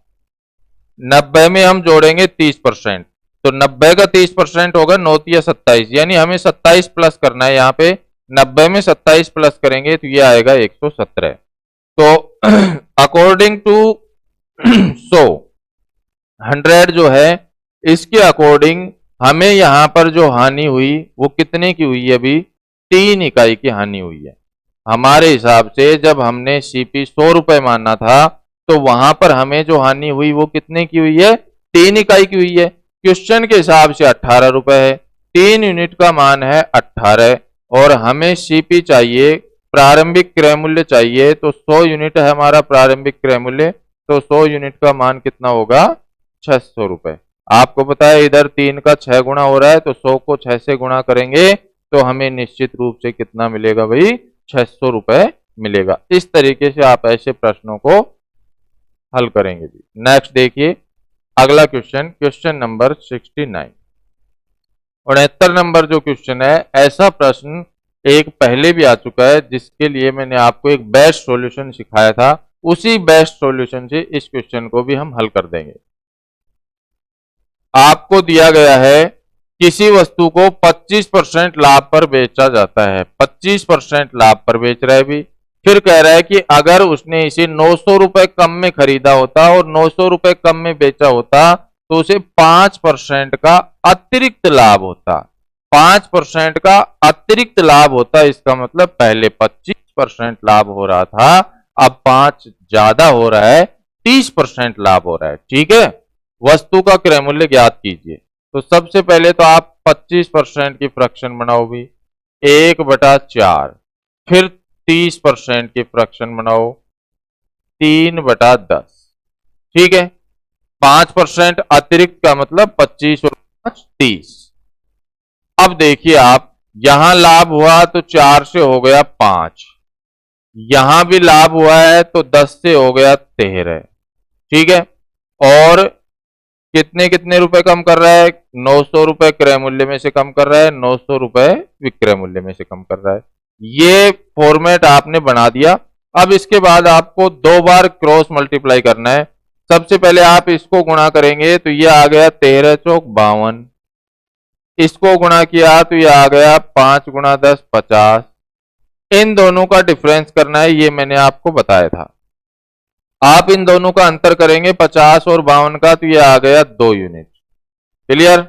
90 में हम जोड़ेंगे 30%, तो 90 का 30% होगा 9 या 27, यानी हमें 27 प्लस करना है यहाँ पे। 90 में 27 प्लस करेंगे तो ये आएगा 117। तो अकॉर्डिंग टू 100 जो है, इसके अकॉर्डिंग हमें यहां पर जो हानि हुई वो कितने की हुई है? अभी 3 इकाई की हानि हुई है। हमारे हिसाब से जब हमने सीपी 100 रुपए माना था तो वहां पर हमें जो हानि हुई वो कितने की हुई है? 3 इकाई की हुई है। क्वेश्चन के हिसाब से 18 रुपए है, 3 यूनिट का मान है 18 और हमें सीपी चाहिए, प्रारंभिक क्रय मूल्य चाहिए। तो 100 यूनिट है हमारा प्रारंभिक क्रय मूल्य, तो 100 यूनिट का मान कितना होगा? 600 रुपए। आपको पता है इधर 3 का 6 गुना हो रहा है, तो 100 को 6 से गुणा करेंगे तो हमें निश्चित रूप से कितना मिलेगा भाई? 600 रुपए मिलेगा। इस तरीके से आप ऐसे प्रश्नों को हल करेंगे जी। नेक्स्ट देखिए अगला क्वेश्चन, क्वेश्चन नंबर 69। 69 नंबर जो क्वेश्चन है, ऐसा प्रश्न एक पहले भी आ चुका है जिसके लिए मैंने आपको एक बेस्ट सॉल्यूशन सिखाया था। उसी बेस्ट सॉल्यूशन से इस क्वेश्चन को भी हम हल कर देंगे। आपको दिया गया है किसी वस्तु को 25% लाभ पर बेचा जाता है, 25% लाभ पर बेच रहा है भी। फिर कह रहा है कि अगर उसने इसे 900 रुपए कम में खरीदा होता और 900 रुपए कम में बेचा होता तो उसे 5% का अतिरिक्त लाभ होता, 5% का अतिरिक्त लाभ होता। इसका मतलब पहले 25% लाभ हो रहा था, अब 5 ज्यादा हो रहा है, 30% लाभ हो रहा है। ठीक है, वस्तु का क्रय मूल्य ज्ञात कीजिए। तो सबसे पहले तो आप 25% की फ्रैक्शन बनाओ भी, 1/4, फिर 30% की फ्रैक्शन बनाओ, 3/10। ठीक है, 5% अतिरिक्त का मतलब 25 और 5 30। अब देखिए आप, यहां लाभ हुआ तो 4 से हो गया 5, यहां भी लाभ हुआ है तो 10 से हो गया 13। ठीक है, और कितने कितने रुपए कम कर रहा है? 900 रुपए क्रय मूल्य में से कम कर रहा है, 900 रुपए विक्रय मूल्य में से कम कर रहा है। ये फॉर्मेट आपने बना दिया। अब इसके बाद आपको 2 बार क्रॉस मल्टीप्लाई करना है। सबसे पहले आप इसको गुणा करेंगे तो ये आ गया 13 चौक 52, इसको गुणा किया तो ये आ गया 5 गुणा 10 50। इन दोनों का डिफरेंस करना है, ये मैंने आपको बताया था। आप इन दोनों का अंतर करेंगे 50 और 52 का, तो ये आ गया 2 यूनिट। क्लियर?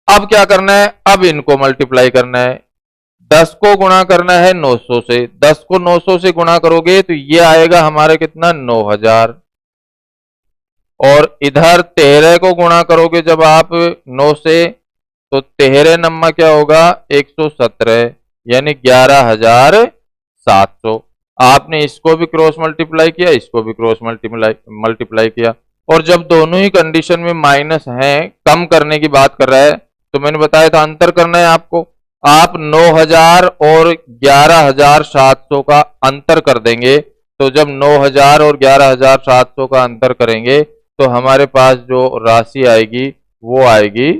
अब क्या करना है? अब इनको मल्टीप्लाई करना है। 10 को गुणा करना है 900 से, 10 को 900 से गुणा करोगे तो ये आएगा हमारे कितना? 9000। और इधर 13 को गुणा करोगे जब आप 9 से, तो 13 नम्मा क्या होगा? 117, यानी 11700। आपने इसको भी क्रॉस मल्टीप्लाई किया, इसको भी क्रॉस मल्टीप्लाई किया, और जब दोनों ही कंडीशन में माइनस हैं, कम करने की बात कर रहा है, तो मैंने बताया था अंतर करना है आपको। आप 9000 और 11700 का अंतर कर देंगे, तो जब 9000 और 11700 का अंतर करेंगे तो हमारे पास जो राशि आएगी वो आएगी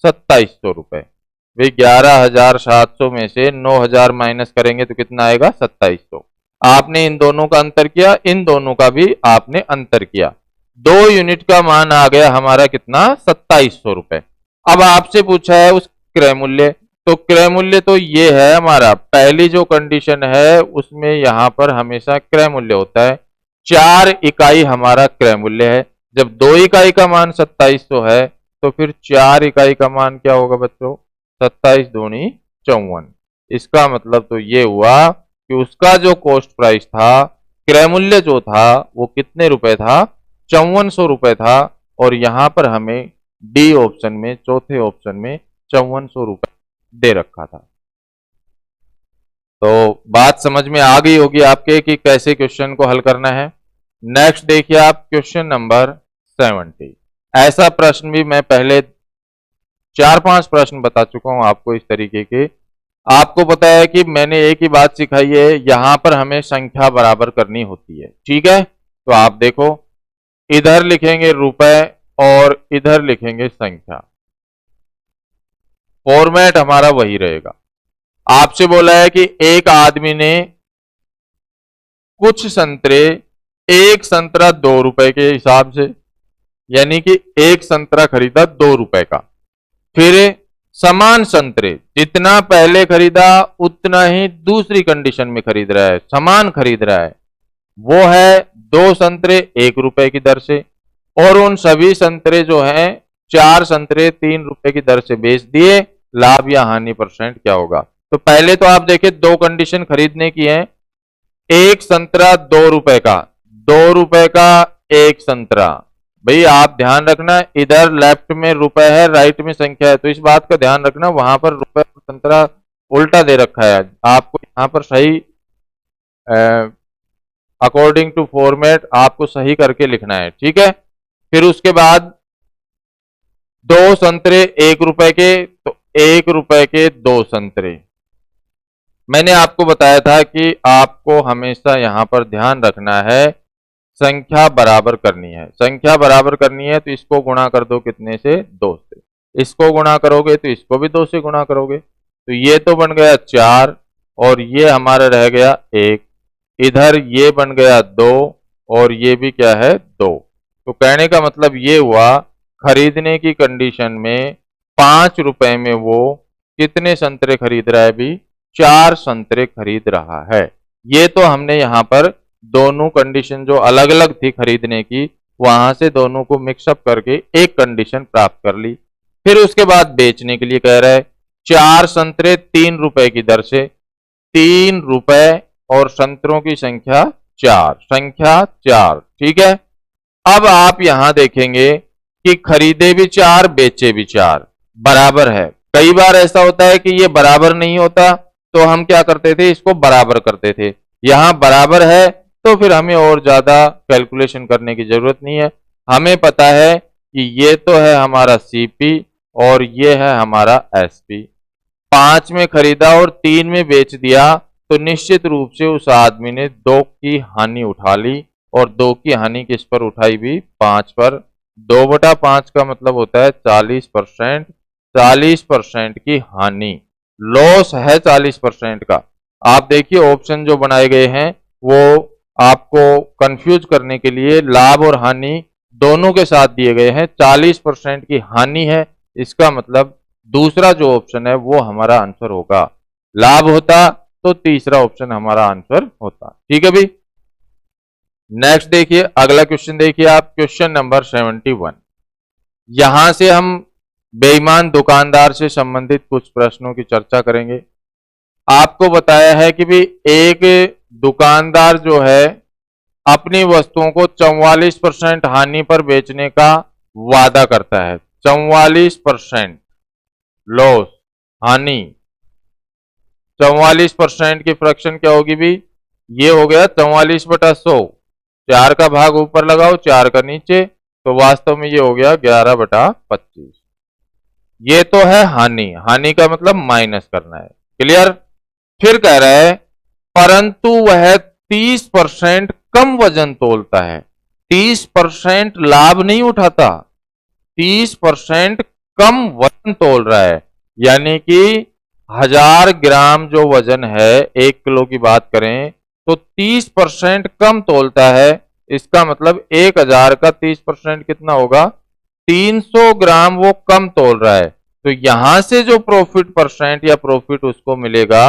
2700 रुपए। भाई 11700 में से 9000 माइनस करेंगे तो कितना आएगा? 2700। आपने इन दोनों का अंतर किया, इन दोनों का भी आपने अंतर किया, 2 यूनिट का मान आ गया हमारा कितना? 2700 रुपए। अब आपसे पूछा है उस क्रय मूल्य, तो क्रय मूल्य तो ये है हमारा, पहली जो कंडीशन है उसमें यहां पर हमेशा क्रय मूल्य होता है, 4 इकाई हमारा क्रय मूल्य है। जब 2 इकाई का मान 2700 है तो फिर 4 इकाई का मान क्या होगा बच्चों? 27 दूनी 54। इसका मतलब तो ये हुआ कि उसका जो कॉस्ट प्राइस था, क्रय मूल्य जो था वो कितने रुपए था? 5400 रुपए था। और यहां पर हमें डी ऑप्शन में, चौथे ऑप्शन में 5400 रुपए दे रखा था। तो बात समझ में आ गई होगी आपके कि कैसे क्वेश्चन को हल करना है। नेक्स्ट देखिए आप क्वेश्चन नंबर 70। ऐसा प्रश्न भी मैं पहले 4-5 प्रश्न बता चुका हूं आपको इस तरीके के। आपको पता है कि मैंने एक ही बात सिखाई है, यहां पर हमें संख्या बराबर करनी होती है, ठीक है? तो आप देखो, इधर लिखेंगे रुपए और इधर लिखेंगे संख्या, फॉर्मेट हमारा वही रहेगा। आपसे बोला है कि एक आदमी ने कुछ संतरे, एक संतरा 2 रुपए के हिसाब से, यानी कि एक संतरा खरीदा 2 रुपए का, फिर समान संतरे जितना पहले खरीदा उतना ही दूसरी कंडीशन में खरीद रहा है, समान खरीद रहा है, वो है 2 संतरे 1 रुपए की दर से, और उन सभी संतरे जो हैं 4 संतरे 3 रुपए की दर से बेच दिए, लाभ या हानि परसेंट क्या होगा? तो पहले तो आप देखिए 2 कंडीशन खरीदने की है, एक संतरा 2 रुपए का, 2 रुपए का एक संतरा। भाई आप ध्यान रखना, इधर लेफ्ट में रुपए है, राइट में संख्या है, तो इस बात का ध्यान रखना, वहां पर रुपए और संतरा उल्टा दे रखा है, आपको यहां पर सही अकॉर्डिंग टू फॉर्मेट आपको सही करके लिखना है, ठीक है? फिर उसके बाद 2 संतरे 1 रुपए के, तो 1 रुपए के 2 संतरे। मैंने आपको बताया था कि आपको हमेशा यहां पर ध्यान रखना है, संख्या बराबर करनी है, संख्या बराबर करनी है तो इसको गुणा कर दो कितने से? 2 से। इसको गुणा करोगे तो इसको भी 2 से गुणा करोगे, तो ये तो बन गया 4 और ये हमारा रह गया 1, इधर ये बन गया 2 और ये भी क्या है? 2। तो कहने का मतलब ये हुआ, खरीदने की कंडीशन में 5 रुपए में वो कितने संतरे खरीद रहा है? भी 4 संतरे खरीद रहा है। ये तो हमने यहां पर दोनों कंडीशन जो अलग अलग थी खरीदने की, वहां से दोनों को मिक्सअप करके एक कंडीशन प्राप्त कर ली। फिर उसके बाद बेचने के लिए कह रहा है, 4 संतरे 3 रुपए की दर से, 3 रुपए और संतरों की संख्या 4, संख्या 4, ठीक है? अब आप यहां देखेंगे कि खरीदे भी 4 बेचे भी 4, बराबर है। कई बार ऐसा होता है कि ये बराबर नहीं होता, तो हम क्या करते थे? इसको बराबर करते थे। यहां बराबर है तो फिर हमें और ज्यादा कैलकुलेशन करने की जरूरत नहीं है, हमें पता है कि ये तो है हमारा सीपी और ये है हमारा एसपी। 5 में खरीदा और 3 में बेच दिया, तो निश्चित रूप से उस आदमी ने 2 की हानि उठा ली, और 2 की हानि किस पर उठाई? भी 5 पर। 2/5 का मतलब होता है 40%, 40% की हानि, लॉस है 40% का। आप देखिए ऑप्शन जो बनाए गए हैं वो आपको कंफ्यूज करने के लिए लाभ और हानि दोनों के साथ दिए गए हैं। 40% की हानि है, इसका मतलब दूसरा जो ऑप्शन है वो हमारा आंसर होगा। लाभ होता तो तीसरा ऑप्शन हमारा आंसर होता, ठीक है भाई? नेक्स्ट देखिए, अगला क्वेश्चन देखिए आप, क्वेश्चन नंबर 71। यहां से हम बेईमान दुकानदार से संबंधित कुछ प्रश्नों की चर्चा करेंगे। आपको बताया है कि भी एक दुकानदार जो है अपनी वस्तुओं को 44% हानि पर बेचने का वादा करता है। 44% लॉस, हानि। 44% की फ्रैक्शन क्या होगी भी? ये हो गया 44/100, 4 का भाग ऊपर लगाओ 4 का नीचे, तो वास्तव में ये हो गया 11/25। ये तो है हानि, हानि का मतलब माइनस करना है। क्लियर। फिर कह रहा है परंतु वह 30% कम वजन तोलता है। 30% लाभ नहीं उठाता, 30% कम वजन तोल रहा है। यानी कि 1000 ग्राम जो वजन है, 1 किलो की बात करें तो 30% कम तोलता है। इसका मतलब 1000 का 30% कितना होगा, 300 ग्राम वो कम तोल रहा है। तो यहां से जो प्रॉफिट परसेंट या प्रॉफिट उसको मिलेगा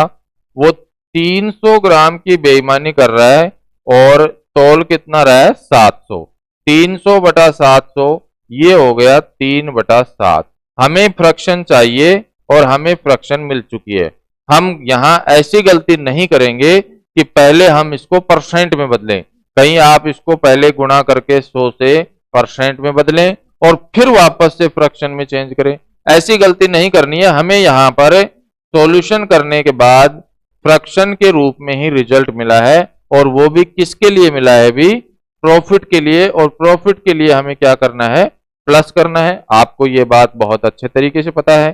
वो 300 ग्राम की बेईमानी कर रहा है और तोल कितना रहा है, 700। 300/700 ये हो गया 3/7। हमें फ्रैक्शन चाहिए और हमें फ्रैक्शन मिल चुकी है। हम यहां ऐसी गलती नहीं करेंगे कि पहले हम इसको परसेंट में बदलें। कहीं आप इसको पहले गुणा करके 100 से परसेंट में बदलें और फिर वापस से फ्रैक्शन में चेंज करें। ऐसी गलती नहीं करनी है। हमें यहां पर सॉल्यूशन करने के बाद फ्रैक्शन के रूप में ही रिजल्ट मिला है, और वो भी किसके लिए मिला है, भी प्रॉफिट के लिए। और प्रॉफिट के लिए हमें क्या करना है, प्लस करना है। आपको ये बात बहुत अच्छे तरीके से पता है,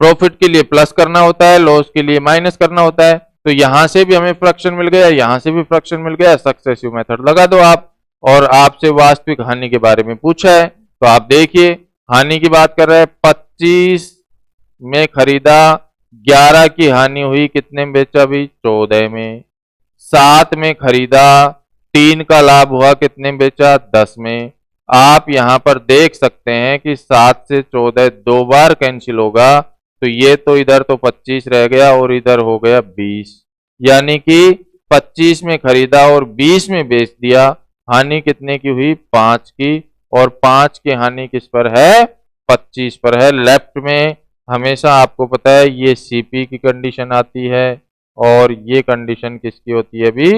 प्रॉफिट के लिए प्लस करना होता है, लॉस के लिए माइनस करना होता है। तो यहां से भी हमें फ्रैक्शन मिल गया, यहां से भी फ्रैक्शन मिल गया, सक्सेसिव मेथड लगा दो आप। और आपसे वास्तविक हानि के बारे में पूछा है, तो आप देखिए हानि की बात कर रहे हैं। 25 में खरीदा, 11 की हानि हुई, कितने में बेचा भी, 14 में। 7 में खरीदा, 3 का लाभ हुआ, कितने में बेचा, 10 में। आप यहां पर देख सकते हैं कि 7 से 14 2 बार कैंसिल होगा, तो ये तो इधर तो 25 रह गया और इधर हो गया 20। यानी कि 25 में खरीदा और 20 में बेच दिया। हानि कितने की हुई, 5 की। और 5 की हानि किस पर है, 25 पर है। लेफ्ट में हमेशा आपको पता है ये सीपी की कंडीशन आती है और ये कंडीशन किसकी होती है, भी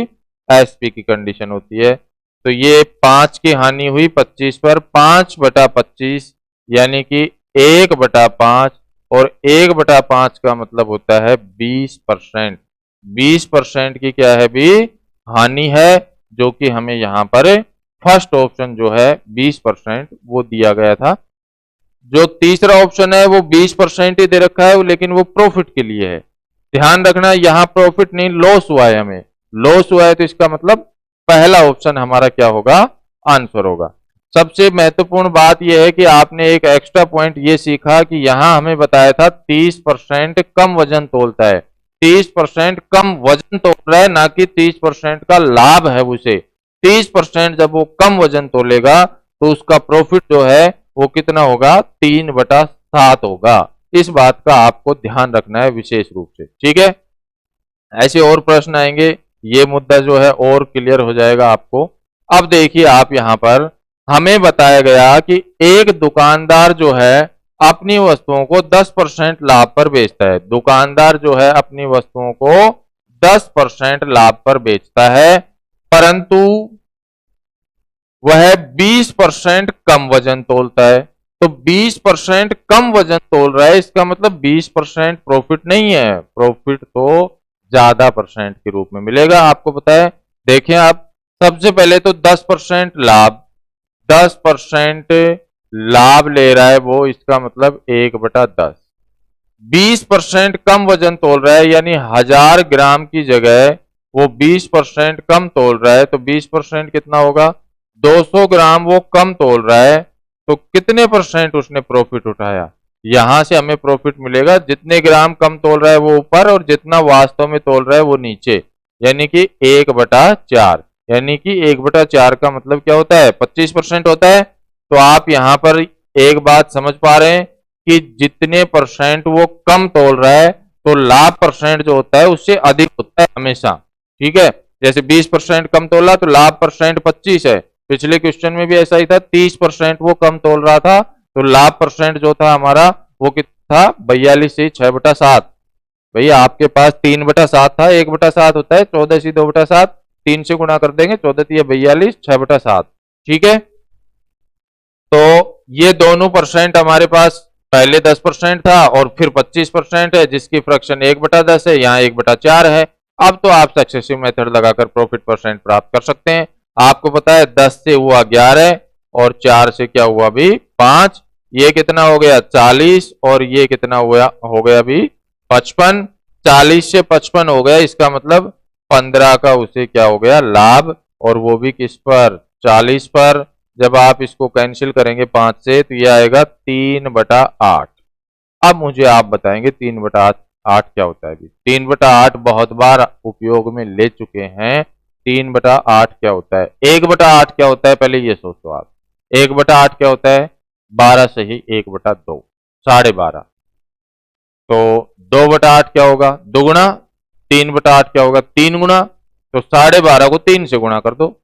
एसपी की कंडीशन होती है। तो ये 5 की हानि हुई 25 पर, 5/25 यानी कि 1/5। और 1/5 का मतलब होता है 20%। 20% की क्या है, भी हानि है, जो कि हमें यहां पर फर्स्ट ऑप्शन जो है 20% वो दिया गया था। जो तीसरा ऑप्शन है वो 20% ही दे रखा है, लेकिन वो प्रॉफिट के लिए है। ध्यान रखना यहां प्रॉफिट नहीं, लॉस हुआ है, हमें लॉस हुआ है, तो इसका मतलब पहला ऑप्शन हमारा क्या होगा, आंसर होगा। सबसे महत्वपूर्ण बात यह है कि आपने एक एक्स्ट्रा पॉइंट ये सीखा कि यहां हमें बताया था 30% कम वजन तोलता है। 30% कम वजन तोल रहा है, ना कि 30% का लाभ है उसे। 30% जब वो कम वजन तोलेगा तो उसका प्रॉफिट जो है वो कितना होगा, 3/7 होगा। इस बात का आपको ध्यान रखना है विशेष रूप से, ठीक है। ऐसे और प्रश्न आएंगे, ये मुद्दा जो है और क्लियर हो जाएगा आपको। अब देखिए आप यहां पर हमें बताया गया कि एक दुकानदार जो है अपनी वस्तुओं को 10% लाभ पर बेचता है। दुकानदार जो है अपनी वस्तुओं को 10% लाभ पर बेचता है, परंतु वह 20% कम वजन तोलता है। तो 20% कम वजन तोल रहा है, इसका मतलब 20% प्रॉफिट नहीं है, प्रॉफिट तो ज्यादा परसेंट के रूप में मिलेगा। आपको पता है, देखें आप, सबसे पहले तो 10% लाभ, 10% लाभ ले रहा है वो, इसका मतलब 1/10। 20% कम वजन तोल रहा है, यानी 1000 ग्राम की जगह वो 20% कम तोल रहा है, तो 20% कितना होगा, 200 ग्राम वो कम तोल रहा है। तो कितने परसेंट उसने प्रॉफिट उठाया, यहां से हमें प्रॉफिट मिलेगा जितने ग्राम कम तोल रहा है वो ऊपर और जितना वास्तव में तोल रहा है वो नीचे, यानी कि 1/4। यानी कि 1/4 का मतलब क्या होता है, 25% होता है। तो आप यहां पर एक बात समझ पा रहे हैं कि जितने परसेंट वो कम तोल रहा है, तो लाभ परसेंट जो होता है उससे अधिक होता है हमेशा, ठीक है। जैसे 20% कम तोला तो लाभ परसेंट 25 है। पिछले क्वेश्चन में भी ऐसा ही था, 30% वो कम तोल रहा था, तो लाभ परसेंट जो था हमारा वो कितना था, 42 से 6/7। भैया आपके पास 3/7 था, 1/7 होता है, 14 से 2/7, 3 से गुणा कर देंगे, 14 42, 6/7, ठीक है। तो ये दोनों परसेंट हमारे पास पहले 10% था और फिर 25% है, जिसकी फ्रैक्शन 1/10 है, यहाँ 1/4 है। अब तो आप सक्सेसिव मेथड लगाकर प्रॉफिट परसेंट प्राप्त कर सकते हैं। आपको पता है 10 से हुआ 11, और 4 से क्या हुआ भी 5, ये कितना हो गया 40 और ये कितना हुआ हो गया भी 55। 40 से 55 हो गया, इसका मतलब 15 का उसे क्या हो गया लाभ, और वो भी किस पर 40 पर। जब आप इसको कैंसिल करेंगे 5 से तो ये आएगा 3/8। अब मुझे आप बताएंगे 3/8 क्या होता है। 3/8 बहुत बार उपयोग में ले चुके हैं। 3/8 क्या होता है, 1/8 क्या होता है, पहले ये सोचो आप। 1/8 क्या होता है, 12 से ही 1/2, 12.5। तो 2/8 क्या होगा, दुगुना। 3/8 क्या होगा, 3 गुना। तो 12.5 को 3 से गुणा कर दो।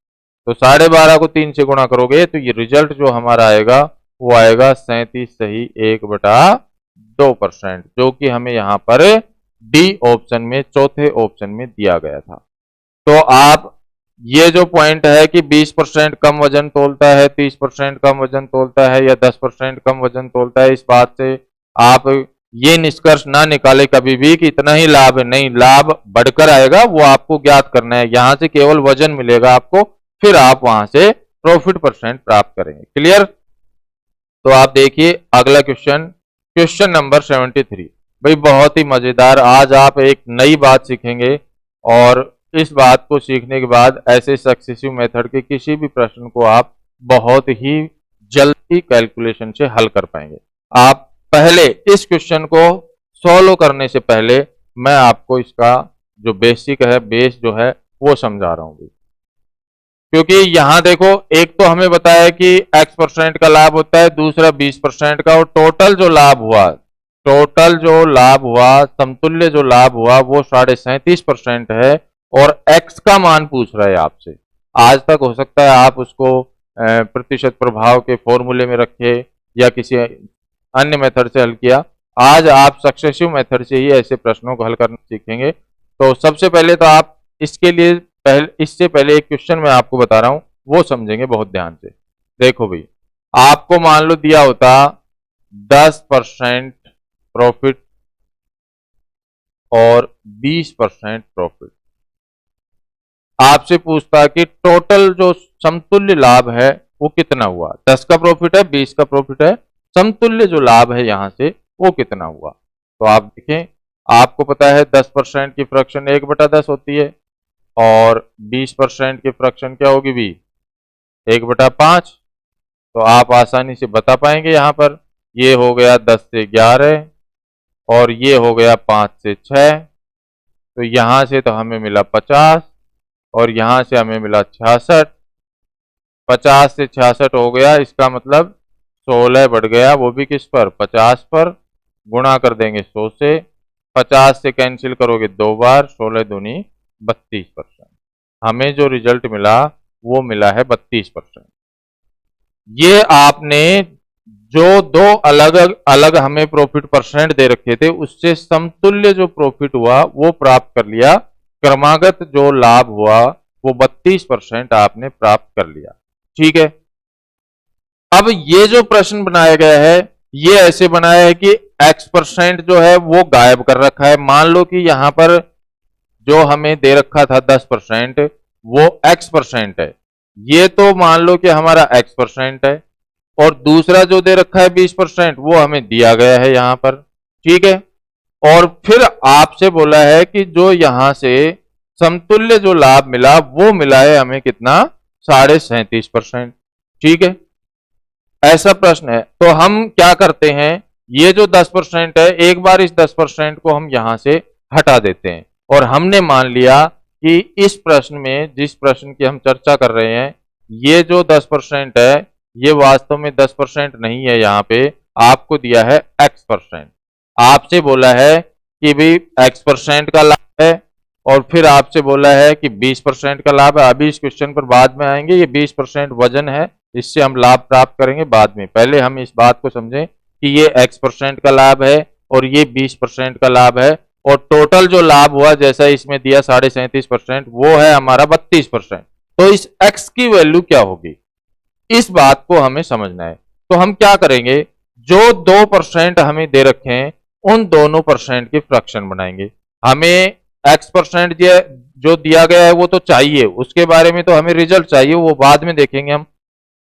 तो 12.5 को 3 से गुणा करोगे तो ये रिजल्ट जो हमारा आएगा वो आएगा 37 सही 1/2%, जो कि हमें यहाँ पर डी ऑप्शन में, चौथे ऑप्शन में दिया गया था। तो आप ये जो पॉइंट है कि 20% कम वजन तोलता है, 30% कम वजन तोलता है या 10% कम वजन तोलता है, इस बात से आप ये निष्कर्ष ना निकाले कभी भी कि इतना ही लाभ है। नहीं, लाभ बढ़कर आएगा, वो आपको ज्ञात करना है। यहां से केवल वजन मिलेगा आपको, फिर आप वहां से प्रॉफिट परसेंट प्राप्त करेंगे। क्लियर। तो आप देखिए अगला क्वेश्चन, क्वेश्चन नंबर 73। भाई बहुत ही मजेदार, आज आप एक नई बात सीखेंगे और इस बात को सीखने के बाद ऐसे सक्सेसिव मेथड के किसी भी प्रश्न को आप बहुत ही जल्दी कैलकुलेशन से हल कर पाएंगे। आप पहले इस क्वेश्चन को सॉल्व करने से पहले मैं आपको इसका जो बेसिक है, बेस जो है वो समझा रहा हूं। क्योंकि यहां देखो, एक तो हमें बताया कि x% का लाभ होता है, दूसरा 20% का, और टोटल जो लाभ हुआ, टोटल जो लाभ हुआ, समतुल्य जो लाभ हुआ वो 37.5% है, और x का मान पूछ रहा है आपसे। आज तक हो सकता है आप उसको प्रतिशत प्रभाव के फॉर्मूले में रखे या किसी अन्य मेथड से हल किया। आज आप सक्सेसिव मेथड से ही ऐसे प्रश्नों को हल करना सीखेंगे। तो सबसे पहले तो आप इसके लिए इससे पहले एक क्वेश्चन मैं आपको बता रहा हूं, वो समझेंगे बहुत ध्यान से। देखो भाई, आपको मान लो दिया होता 10% प्रॉफिट और 20% प्रॉफिट। आपसे पूछता कि टोटल जो समतुल्य लाभ है वो कितना हुआ। 10 का प्रॉफिट है, 20 का प्रॉफिट है, समतुल्य जो लाभ है यहां से वो कितना हुआ। तो आप देखें, आपको पता है 10% की फ्रैक्शन 1/10 होती है, और 20% की फ्रैक्शन क्या होगी भी 1/5। तो आप आसानी से बता पाएंगे। यहां पर ये हो गया 10 से 11 और ये हो गया 5 से 6। तो यहां से तो हमें मिला 50 और यहां से हमें मिला 66। 50 से 66 हो गया, इसका मतलब 16 बढ़ गया, वो भी किस पर 50 पर। गुणा कर देंगे 100 से, 50 से कैंसिल करोगे 2 बार, 16 दूनी 32%। हमें जो रिजल्ट मिला वो मिला है 32%। ये आपने जो दो अलग अलग हमें प्रॉफिट परसेंट दे रखे थे उससे समतुल्य जो प्रॉफिट हुआ वो प्राप्त कर लिया। क्रमागत जो लाभ हुआ वो 32% आपने प्राप्त कर लिया। ठीक है। अब ये जो प्रश्न बनाया गया है ये ऐसे बनाया है कि x% जो है वो गायब कर रखा है। मान लो कि यहां पर जो हमें दे रखा था 10% वो x% है, ये तो मान लो कि हमारा x% है, और दूसरा जो दे रखा है 20% वो हमें दिया गया है यहां पर। ठीक है। और फिर आपसे बोला है कि जो यहां से समतुल्य जो लाभ मिला वो मिला है हमें कितना 37.5%। ठीक है, ऐसा प्रश्न है। तो हम क्या करते हैं, ये जो 10% है एक बार इस 10% को हम यहां से हटा देते हैं, और हमने मान लिया कि इस प्रश्न में, जिस प्रश्न की हम चर्चा कर रहे हैं, ये जो 10% है ये वास्तव में 10% नहीं है। यहां पे आपको दिया है x%। आपसे बोला है कि भाई x% का लाभ है, और फिर आपसे बोला है कि 20% का लाभ है। अभी इस क्वेश्चन पर बाद में आएंगे। ये 20% वजन है, इससे हम लाभ प्राप्त करेंगे बाद में। पहले हम इस बात को समझें कि ये x% का लाभ है और ये 20% का लाभ है, और टोटल जो लाभ हुआ जैसा इसमें दिया 37.5% वो है हमारा 32%। तो इस x की वैल्यू क्या होगी, इस बात को हमें समझना है। तो हम क्या करेंगे, जो 2% हमें दे रखे हैं उन दोनों परसेंट की फ्रैक्शन बनाएंगे। हमें x% जो दिया गया है वो तो चाहिए, उसके बारे में तो हमें रिजल्ट चाहिए, वो बाद में देखेंगे हम।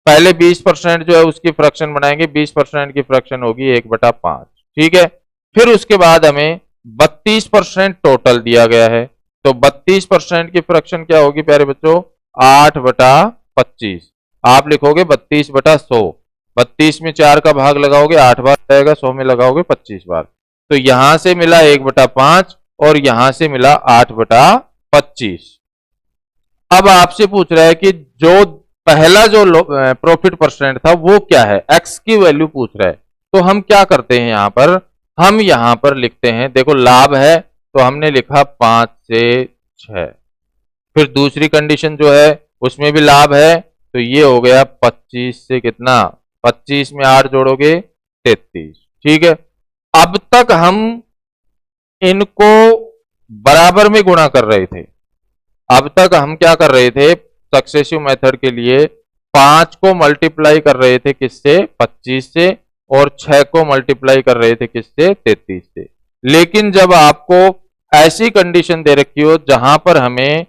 पहले 20% जो है उसकी फ्रैक्शन बनाएंगे, 20% की फ्रैक्शन होगी 1/5, ठीक है। फिर उसके बाद हमें 32% टोटल दिया गया है, तो 32% की फ्रैक्शन क्या होगी प्यारे बच्चों, 8/25। आप लिखोगे 32/100, 32 में 4 का भाग लगाओगे 8 बार आएगा, 100 में लगाओगे 25 बार। तो यहां से मिला 1/5 और यहां से मिला 8/25। अब आपसे पूछ रहा है कि जो पहला जो प्रॉफिट परसेंट था वो क्या है, एक्स की वैल्यू पूछ रहा है। तो हम क्या करते हैं यहां पर, हम यहां पर लिखते हैं, देखो लाभ है तो हमने लिखा 5 से 6। फिर दूसरी कंडीशन जो है उसमें भी लाभ है, तो ये हो गया 25 से कितना, 25 में 8 जोड़ोगे 33, ठीक है। अब तक हम इनको बराबर में गुणा कर रहे थे। अब तक हम क्या कर रहे थे, सक्सेसिव मेथड के लिए 5 को मल्टीप्लाई कर रहे थे किससे, 25 से, और 6 को मल्टीप्लाई कर रहे थे किससे, 33 से। लेकिन जब आपको ऐसी कंडीशन दे रखी हो जहां पर हमें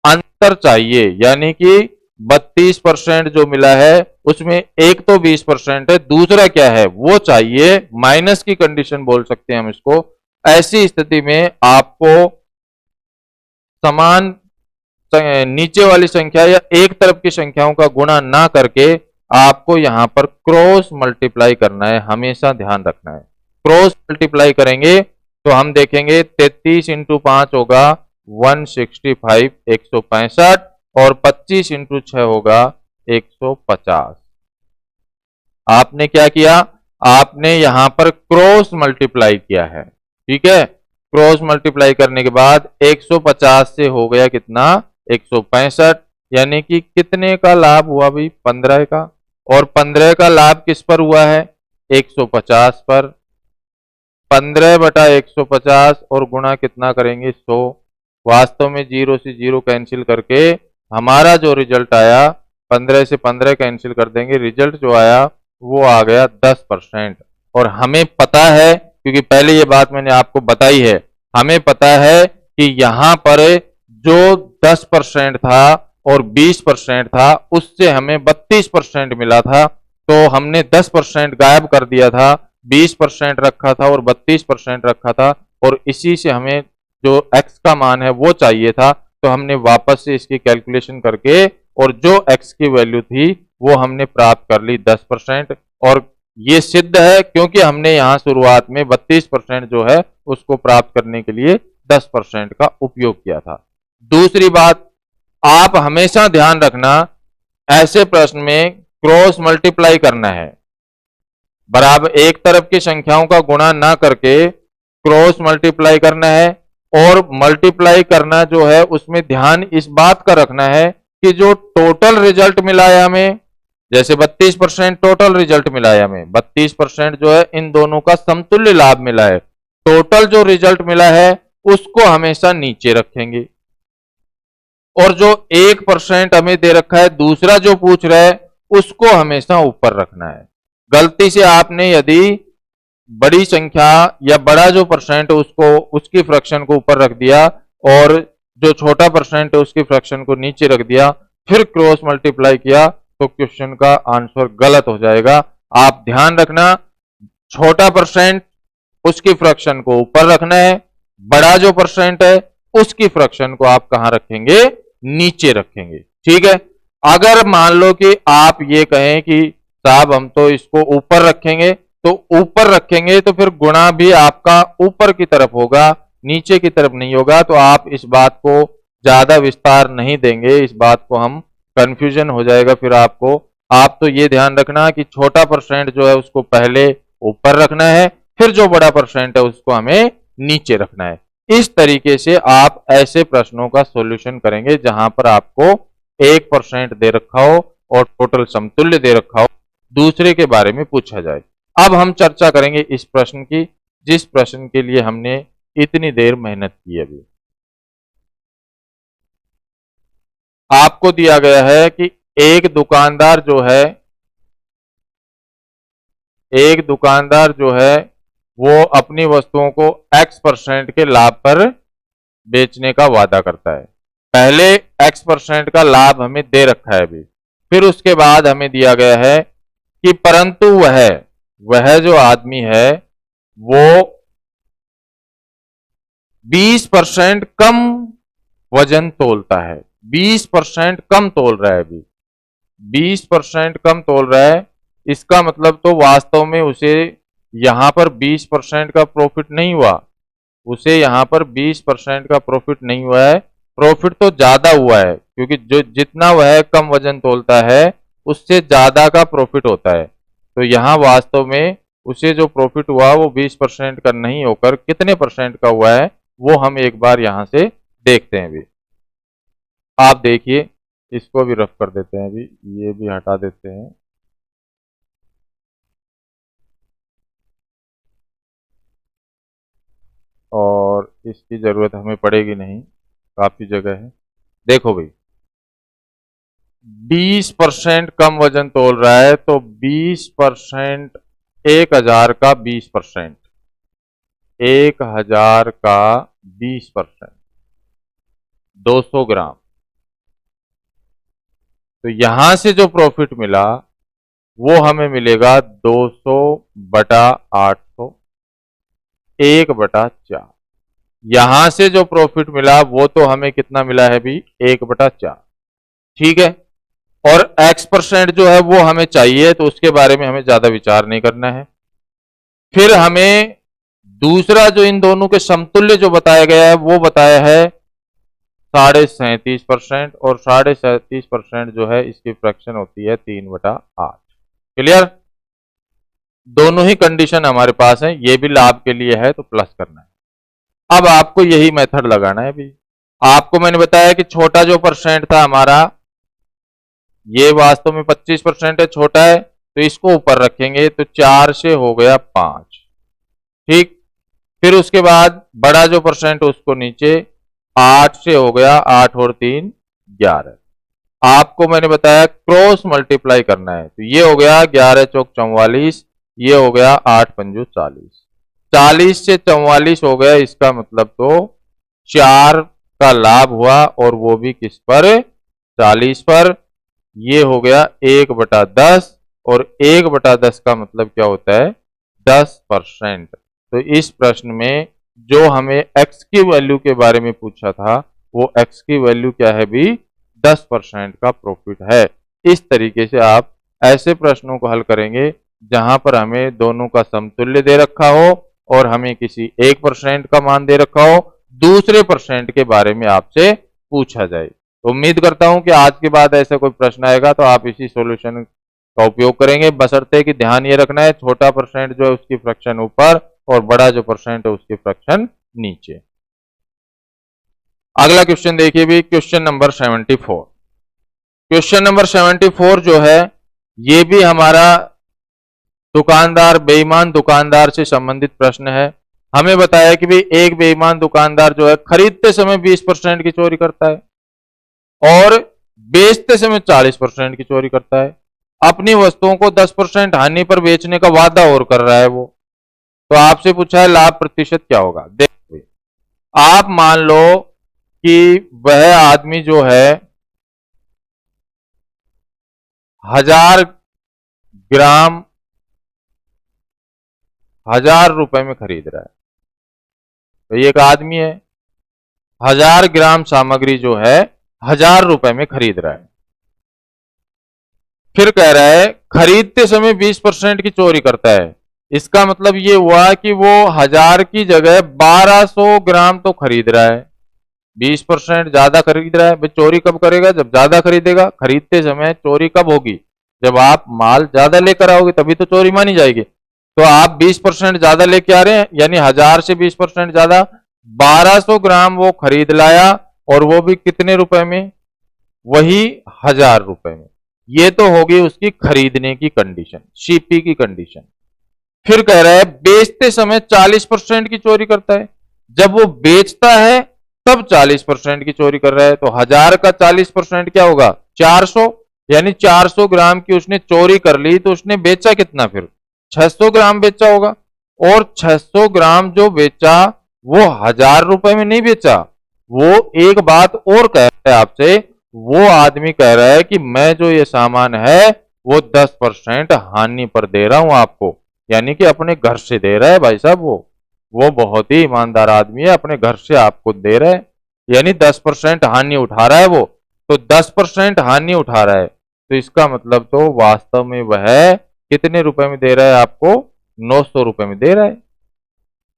अंतर चाहिए, यानी कि 32% जो मिला है उसमें एक तो 20% है, दूसरा क्या है वो चाहिए, माइनस की कंडीशन बोल सकते हैं हम इसको। ऐसी स्थिति में आपको समान नीचे वाली संख्या या एक तरफ की संख्याओं का गुणा ना करके आपको यहां पर क्रॉस मल्टीप्लाई करना है, हमेशा ध्यान रखना है। क्रॉस मल्टीप्लाई करेंगे तो हम देखेंगे 33 इंटू 5 होगा 165 165, और 25 इंटू 6 होगा 150। आपने क्या किया, आपने यहां पर क्रॉस मल्टीप्लाई किया है, ठीक है। क्रॉस मल्टीप्लाई करने के बाद 150 से हो गया कितना, 165, यानी कि कितने का लाभ हुआ भाई, 15 का। और 15 का लाभ किस पर हुआ है, 150 पर। 15/150 और गुणा कितना करेंगे, 100। वास्तव में 0 से 0 कैंसिल करके हमारा जो रिजल्ट आया, 15 से 15 कैंसिल कर देंगे, रिजल्ट जो आया वो आ गया 10%। और हमें पता है, क्योंकि पहले ये बात मैंने आपको बताई है, हमें पता है कि यहां पर जो 10% था और 20% था उससे हमें 32% मिला था, तो हमने 10% गायब कर दिया था, 20% रखा था और 32% रखा था, और इसी से हमें जो x का मान है वो चाहिए था। तो हमने वापस से इसकी कैलकुलेशन करके और जो x की वैल्यू थी वो हमने प्राप्त कर ली 10%। और ये सिद्ध है क्योंकि हमने यहां शुरुआत में 32% जो है उसको प्राप्त करने के लिए 10% का उपयोग किया था। दूसरी बात, आप हमेशा ध्यान रखना, ऐसे प्रश्न में क्रॉस मल्टीप्लाई करना है, बराबर एक तरफ की संख्याओं का गुणा ना करके क्रॉस मल्टीप्लाई करना है। और मल्टीप्लाई करना जो है उसमें ध्यान इस बात का रखना है कि जो टोटल रिजल्ट मिला है हमें, जैसे 32% टोटल रिजल्ट मिला है हमें, 32% जो है इन दोनों का समतुल्य लाभ मिला है, टोटल जो रिजल्ट मिला है उसको हमेशा नीचे रखेंगे। और जो 1% हमें दे रखा है, दूसरा जो पूछ रहा है, उसको हमेशा ऊपर रखना है। गलती से आपने यदि बड़ी संख्या या बड़ा जो परसेंट है उसको, उसकी फ्रैक्शन को ऊपर रख दिया और जो छोटा परसेंट है उसकी फ्रैक्शन को नीचे रख दिया, फिर क्रॉस मल्टीप्लाई किया, तो क्वेश्चन का आंसर गलत हो जाएगा। आप ध्यान रखना, छोटा परसेंट उसकी फ्रैक्शन को ऊपर रखना है, बड़ा जो परसेंट है उसकी फ्रैक्शन को आप कहां रखेंगे, नीचे रखेंगे, ठीक है। अगर मान लो कि आप ये कहें कि साहब हम तो इसको ऊपर रखेंगे, तो ऊपर रखेंगे तो फिर गुणा भी आपका ऊपर की तरफ होगा, नीचे की तरफ नहीं होगा। तो आप इस बात को ज्यादा विस्तार नहीं देंगे, इस बात को हम कंफ्यूजन हो जाएगा फिर आपको। आप तो ये ध्यान रखना कि छोटा परसेंट जो है उसको पहले ऊपर रखना है, फिर जो बड़ा परसेंट है उसको हमें नीचे रखना है। इस तरीके से आप ऐसे प्रश्नों का सॉल्यूशन करेंगे जहां पर आपको 1% दे रखा हो और टोटल समतुल्य दे रखा हो, दूसरे के बारे में पूछा जाए। अब हम चर्चा करेंगे इस प्रश्न की, जिस प्रश्न के लिए हमने इतनी देर मेहनत की। अभी आपको दिया गया है कि एक दुकानदार जो है वो अपनी वस्तुओं को x% के लाभ पर बेचने का वादा करता है। पहले x% का लाभ हमें दे रखा है अभी, फिर उसके बाद हमें दिया गया है कि परंतु वह जो आदमी है वो 20% कम वजन तोलता है, 20% कम तोल रहा है, अभी 20% कम तोल रहा है। इसका मतलब तो वास्तव में उसे यहां पर 20% का प्रॉफिट नहीं हुआ, उसे यहां पर 20% का प्रॉफिट नहीं हुआ है, प्रॉफिट तो ज्यादा हुआ है, क्योंकि जो जितना वह कम वजन तोलता है उससे ज्यादा का प्रॉफिट होता है। तो यहां वास्तव में उसे जो प्रॉफिट हुआ वो 20% का नहीं होकर कितने परसेंट का हुआ है, वो हम एक बार यहां से देखते हैं। अभी आप देखिए, इसको भी रफ कर देते हैं, अभी ये भी हटा देते हैं। और इसकी जरूरत हमें पड़ेगी नहीं, काफी जगह है। देखो भाई, 20% कम वजन तोल रहा है, तो 20% 1000 का 20%, 1000 का 20%, 200 ग्राम। तो यहां से जो प्रॉफिट मिला वो हमें मिलेगा 200 बटा 800, 1/4। यहां से जो प्रॉफिट मिला वो तो हमें कितना मिला है भी, 1/4। ठीक है, और x% जो है वो हमें चाहिए, तो उसके बारे में हमें ज्यादा विचार नहीं करना है। फिर हमें दूसरा जो इन दोनों के समतुल्य जो बताया गया है वो बताया है 37.5%, और 37.5% जो है इसकी फ्रैक्शन होती है 3/8। क्लियर? दोनों ही कंडीशन हमारे पास है, ये भी लाभ के लिए है तो प्लस करना है। अब आपको यही मेथड लगाना है भी। आपको मैंने बताया कि छोटा जो परसेंट था हमारा, ये वास्तव में 25% है, छोटा है, तो इसको ऊपर रखेंगे, तो 4 से हो गया 5। ठीक, फिर उसके बाद बड़ा जो परसेंट उसको नीचे, 8 से हो गया 8 और 3 11। आपको मैंने बताया क्रॉस मल्टीप्लाई करना है, तो ये हो गया 11 चौक 44, ये हो गया 8 पंजू 40, 40 से 44 हो गया। इसका मतलब तो 4 का लाभ हुआ, और वो भी किस पर, 40 पर। ये हो गया 1/10, और 1/10 का मतलब क्या होता है, 10%। तो इस प्रश्न में जो हमें x की वैल्यू के बारे में पूछा था, वो x की वैल्यू क्या है भी, 10% का प्रॉफिट है। इस तरीके से आप ऐसे प्रश्नों को हल करेंगे जहां पर हमें दोनों का समतुल्य दे रखा हो, और हमें किसी 1% का मान दे रखा हो, दूसरे परसेंट के बारे में आपसे पूछा जाए। तो उम्मीद करता हूं कि आज के बाद ऐसा कोई प्रश्न आएगा तो आप इसी सॉल्यूशन का उपयोग करेंगे, बशर्ते कि ध्यान ये रखना है छोटा परसेंट जो है उसकी फ्रैक्शन ऊपर, और बड़ा जो परसेंट है उसकी फ्रैक्शन नीचे। अगला क्वेश्चन देखिए भी, क्वेश्चन नंबर 74। क्वेश्चन नंबर 74 जो है ये भी हमारा दुकानदार, बेईमान दुकानदार से संबंधित प्रश्न है। हमें बताया कि भाई एक बेईमान दुकानदार जो है खरीदते समय 20% की चोरी करता है, और बेचते समय 40% की चोरी करता है। अपनी वस्तुओं को 10% हानि पर बेचने का वादा और कर रहा है वो। तो आपसे पूछा है लाभ प्रतिशत क्या होगा। देखो, आप मान लो कि वह आदमी जो है 1000 ग्राम 1000 रुपए में खरीद रहा है। तो ये एक आदमी है, 1000 ग्राम सामग्री जो है 1000 रुपए में खरीद रहा है। फिर कह रहा है खरीदते समय 20% की चोरी करता है। इसका मतलब ये हुआ कि वो 1000 की जगह 1200 ग्राम तो खरीद रहा है, 20% ज्यादा खरीद रहा है। भाई चोरी कब करेगा, जब ज्यादा खरीदेगा। खरीदते समय चोरी कब होगी, जब आप माल ज्यादा लेकर आओगे, तभी तो चोरी मानी जाएगी। तो आप 20% ज्यादा लेके आ रहे हैं, यानी 1000 से 20% ज्यादा, 1200 ग्राम वो खरीद लाया, और वो भी कितने रुपए में, वही 1000 रुपए में। ये तो होगी उसकी खरीदने की कंडीशन, सीपी की कंडीशन। फिर कह रहा है बेचते समय 40% की चोरी करता है। जब वो बेचता है तब 40% की चोरी कर रहा है। तो 1000 का 40% क्या होगा, 400, यानी 400 ग्राम की उसने चोरी कर ली, तो उसने बेचा कितना, फिर 600 ग्राम बेचा होगा। और 600 ग्राम जो बेचा वो 1000 रुपए में नहीं बेचा। वो एक बात और कह रहा है आपसे, वो आदमी कह रहा है कि मैं जो ये सामान है वो 10% हानि पर दे रहा हूं आपको, यानी कि अपने घर से दे रहा है भाई साहब। वो बहुत ही ईमानदार आदमी है, अपने घर से आपको दे रहा है, यानी 10% हानि उठा रहा है वो। तो 10% हानि उठा रहा है, तो इसका मतलब तो वास्तव में वह कितने रुपए में दे रहा है आपको? 900 रुपए में दे रहा है।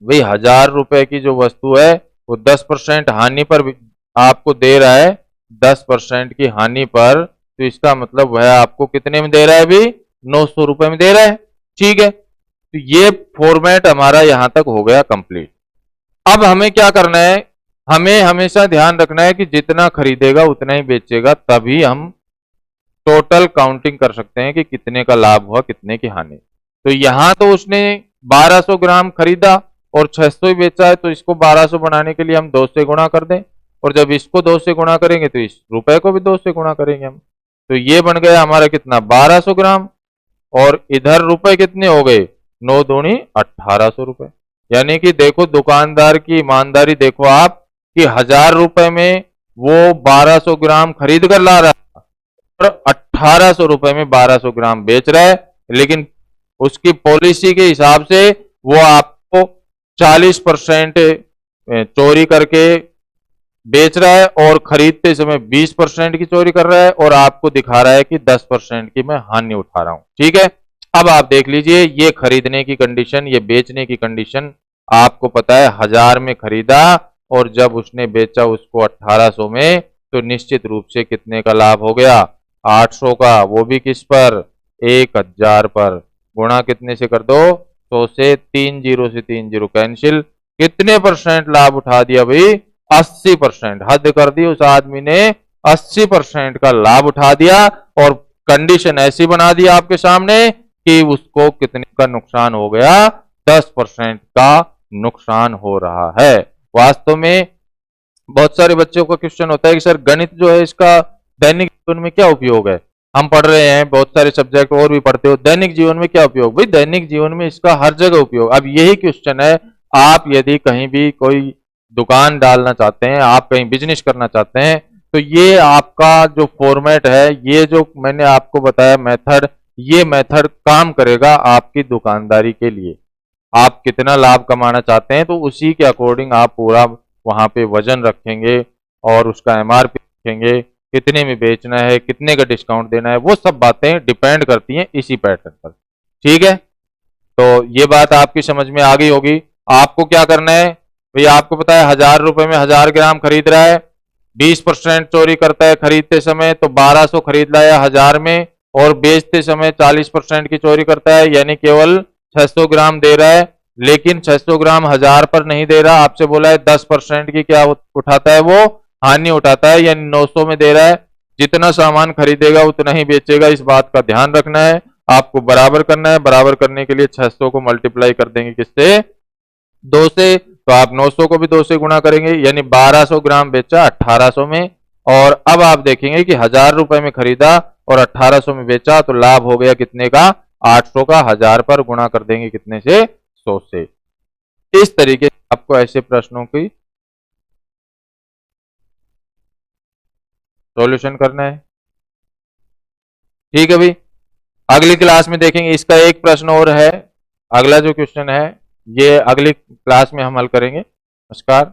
भाई 1000 रुपए की जो वस्तु है वो 10% हानि पर आपको दे रहा है, 10% की हानि पर, तो इसका मतलब वह आपको कितने में दे रहा है? अभी 900 रुपए में दे रहा है। ठीक है, तो ये फॉर्मेट हमारा यहां तक हो गया कंप्लीट। अब हमें क्या करना है? हमें हमेशा ध्यान रखना है कि जितना खरीदेगा उतना ही बेचेगा, तभी हम टोटल काउंटिंग कर सकते हैं कि कितने का लाभ हुआ, कितने की हानि। तो यहां तो उसने 1200 ग्राम खरीदा और 600 ही बेचा है, तो इसको 1200 बनाने के लिए हम 2 से गुणा कर दें, और जब इसको 2 से गुणा करेंगे तो इस रुपए को भी 2 से गुणा करेंगे हम। तो ये बन गया हमारा कितना? 1200 ग्राम। और इधर रुपए कितने हो गए? 9 दूनी 1800 रुपए। यानी कि देखो दुकानदार की ईमानदारी देखो आप, कि 1000 रुपए में वो 1200 ग्राम खरीद कर ला रहा है और 1800 रुपए में 1200 ग्राम बेच रहा है, लेकिन उसकी पॉलिसी के हिसाब से वो आपको 40% चोरी करके बेच रहा है और खरीदते समय 20% की चोरी कर रहा है, और आपको दिखा रहा है कि 10% की मैं हानि उठा रहा हूं। ठीक है, अब आप देख लीजिए, ये खरीदने की कंडीशन, ये बेचने की कंडीशन। आपको पता है 1000 में खरीदा और जब उसने बेचा उसको 1800 में, तो निश्चित रूप से कितने का लाभ हो गया? 800 का। वो भी किस पर? 1000 पर। गुणा कितने से कर दो? 100 से। 3 जीरो से 3 जीरो कैंसिल। कितने परसेंट लाभ उठा दिया भाई? 80%। हद कर दी उस आदमी ने, 80% का लाभ उठा दिया, और कंडीशन ऐसी बना दी आपके सामने कि उसको कितने का नुकसान हो गया? 10% का नुकसान हो रहा है। वास्तव में बहुत सारे बच्चों का क्वेश्चन होता है कि सर गणित जो है इसका दैनिक जीवन में क्या उपयोग है? हम पढ़ रहे हैं, बहुत सारे सब्जेक्ट और भी पढ़ते हो, दैनिक जीवन में क्या उपयोग? भाई दैनिक जीवन में इसका हर जगह उपयोग। अब यही क्वेश्चन है, आप यदि कहीं भी कोई दुकान डालना चाहते हैं, आप कहीं बिजनेस करना चाहते हैं, तो ये आपका जो फॉर्मेट है, ये जो मैंने आपको बताया मेथड, ये मेथड काम करेगा आपकी दुकानदारी के लिए। आप कितना लाभ कमाना चाहते हैं तो उसी के अकॉर्डिंग आप पूरा वहां पे वजन रखेंगे और उसका एमआरपी रखेंगे, कितने में बेचना है, कितने का डिस्काउंट देना है, वो सब बातें डिपेंड करती हैं इसी पैटर्न पर। ठीक है, तो ये बात आपकी समझ में आ गई होगी। आपको क्या करना है भैया? आपको पता है 1000 रुपए में 1000 ग्राम खरीद रहा है, 20% चोरी करता है खरीदते समय, तो 1200 खरीद लाया 1000 में, और बेचते समय 40% की चोरी करता है, यानी केवल 600 ग्राम दे रहा है। लेकिन 600 ग्राम 1000 पर नहीं दे रहा, आपसे बोला है 10% की क्या उठाता है वो? हानि उठाता है, यानी 900 में दे रहा है। जितना सामान खरीदेगा उतना ही बेचेगा, इस बात का ध्यान रखना है। आपको बराबर करना है, बराबर करने के लिए 600 को मल्टीप्लाई कर देंगे किससे? 2 से। तो आप 900 को भी 2 से गुणा करेंगे, यानी 1200 ग्राम बेचा 1800 में। और अब आप देखेंगे कि 1000 रुपए में खरीदा और 1800 में बेचा, तो लाभ हो गया कितने का? 800 का। 1000 पर गुणा कर देंगे कितने से? 100 से। इस तरीके से आपको ऐसे प्रश्नों की सॉल्यूशन करना है। ठीक है भाई, अगली क्लास में देखेंगे। इसका एक प्रश्न और है, अगला जो क्वेश्चन है ये अगली क्लास में हम हल करेंगे। नमस्कार।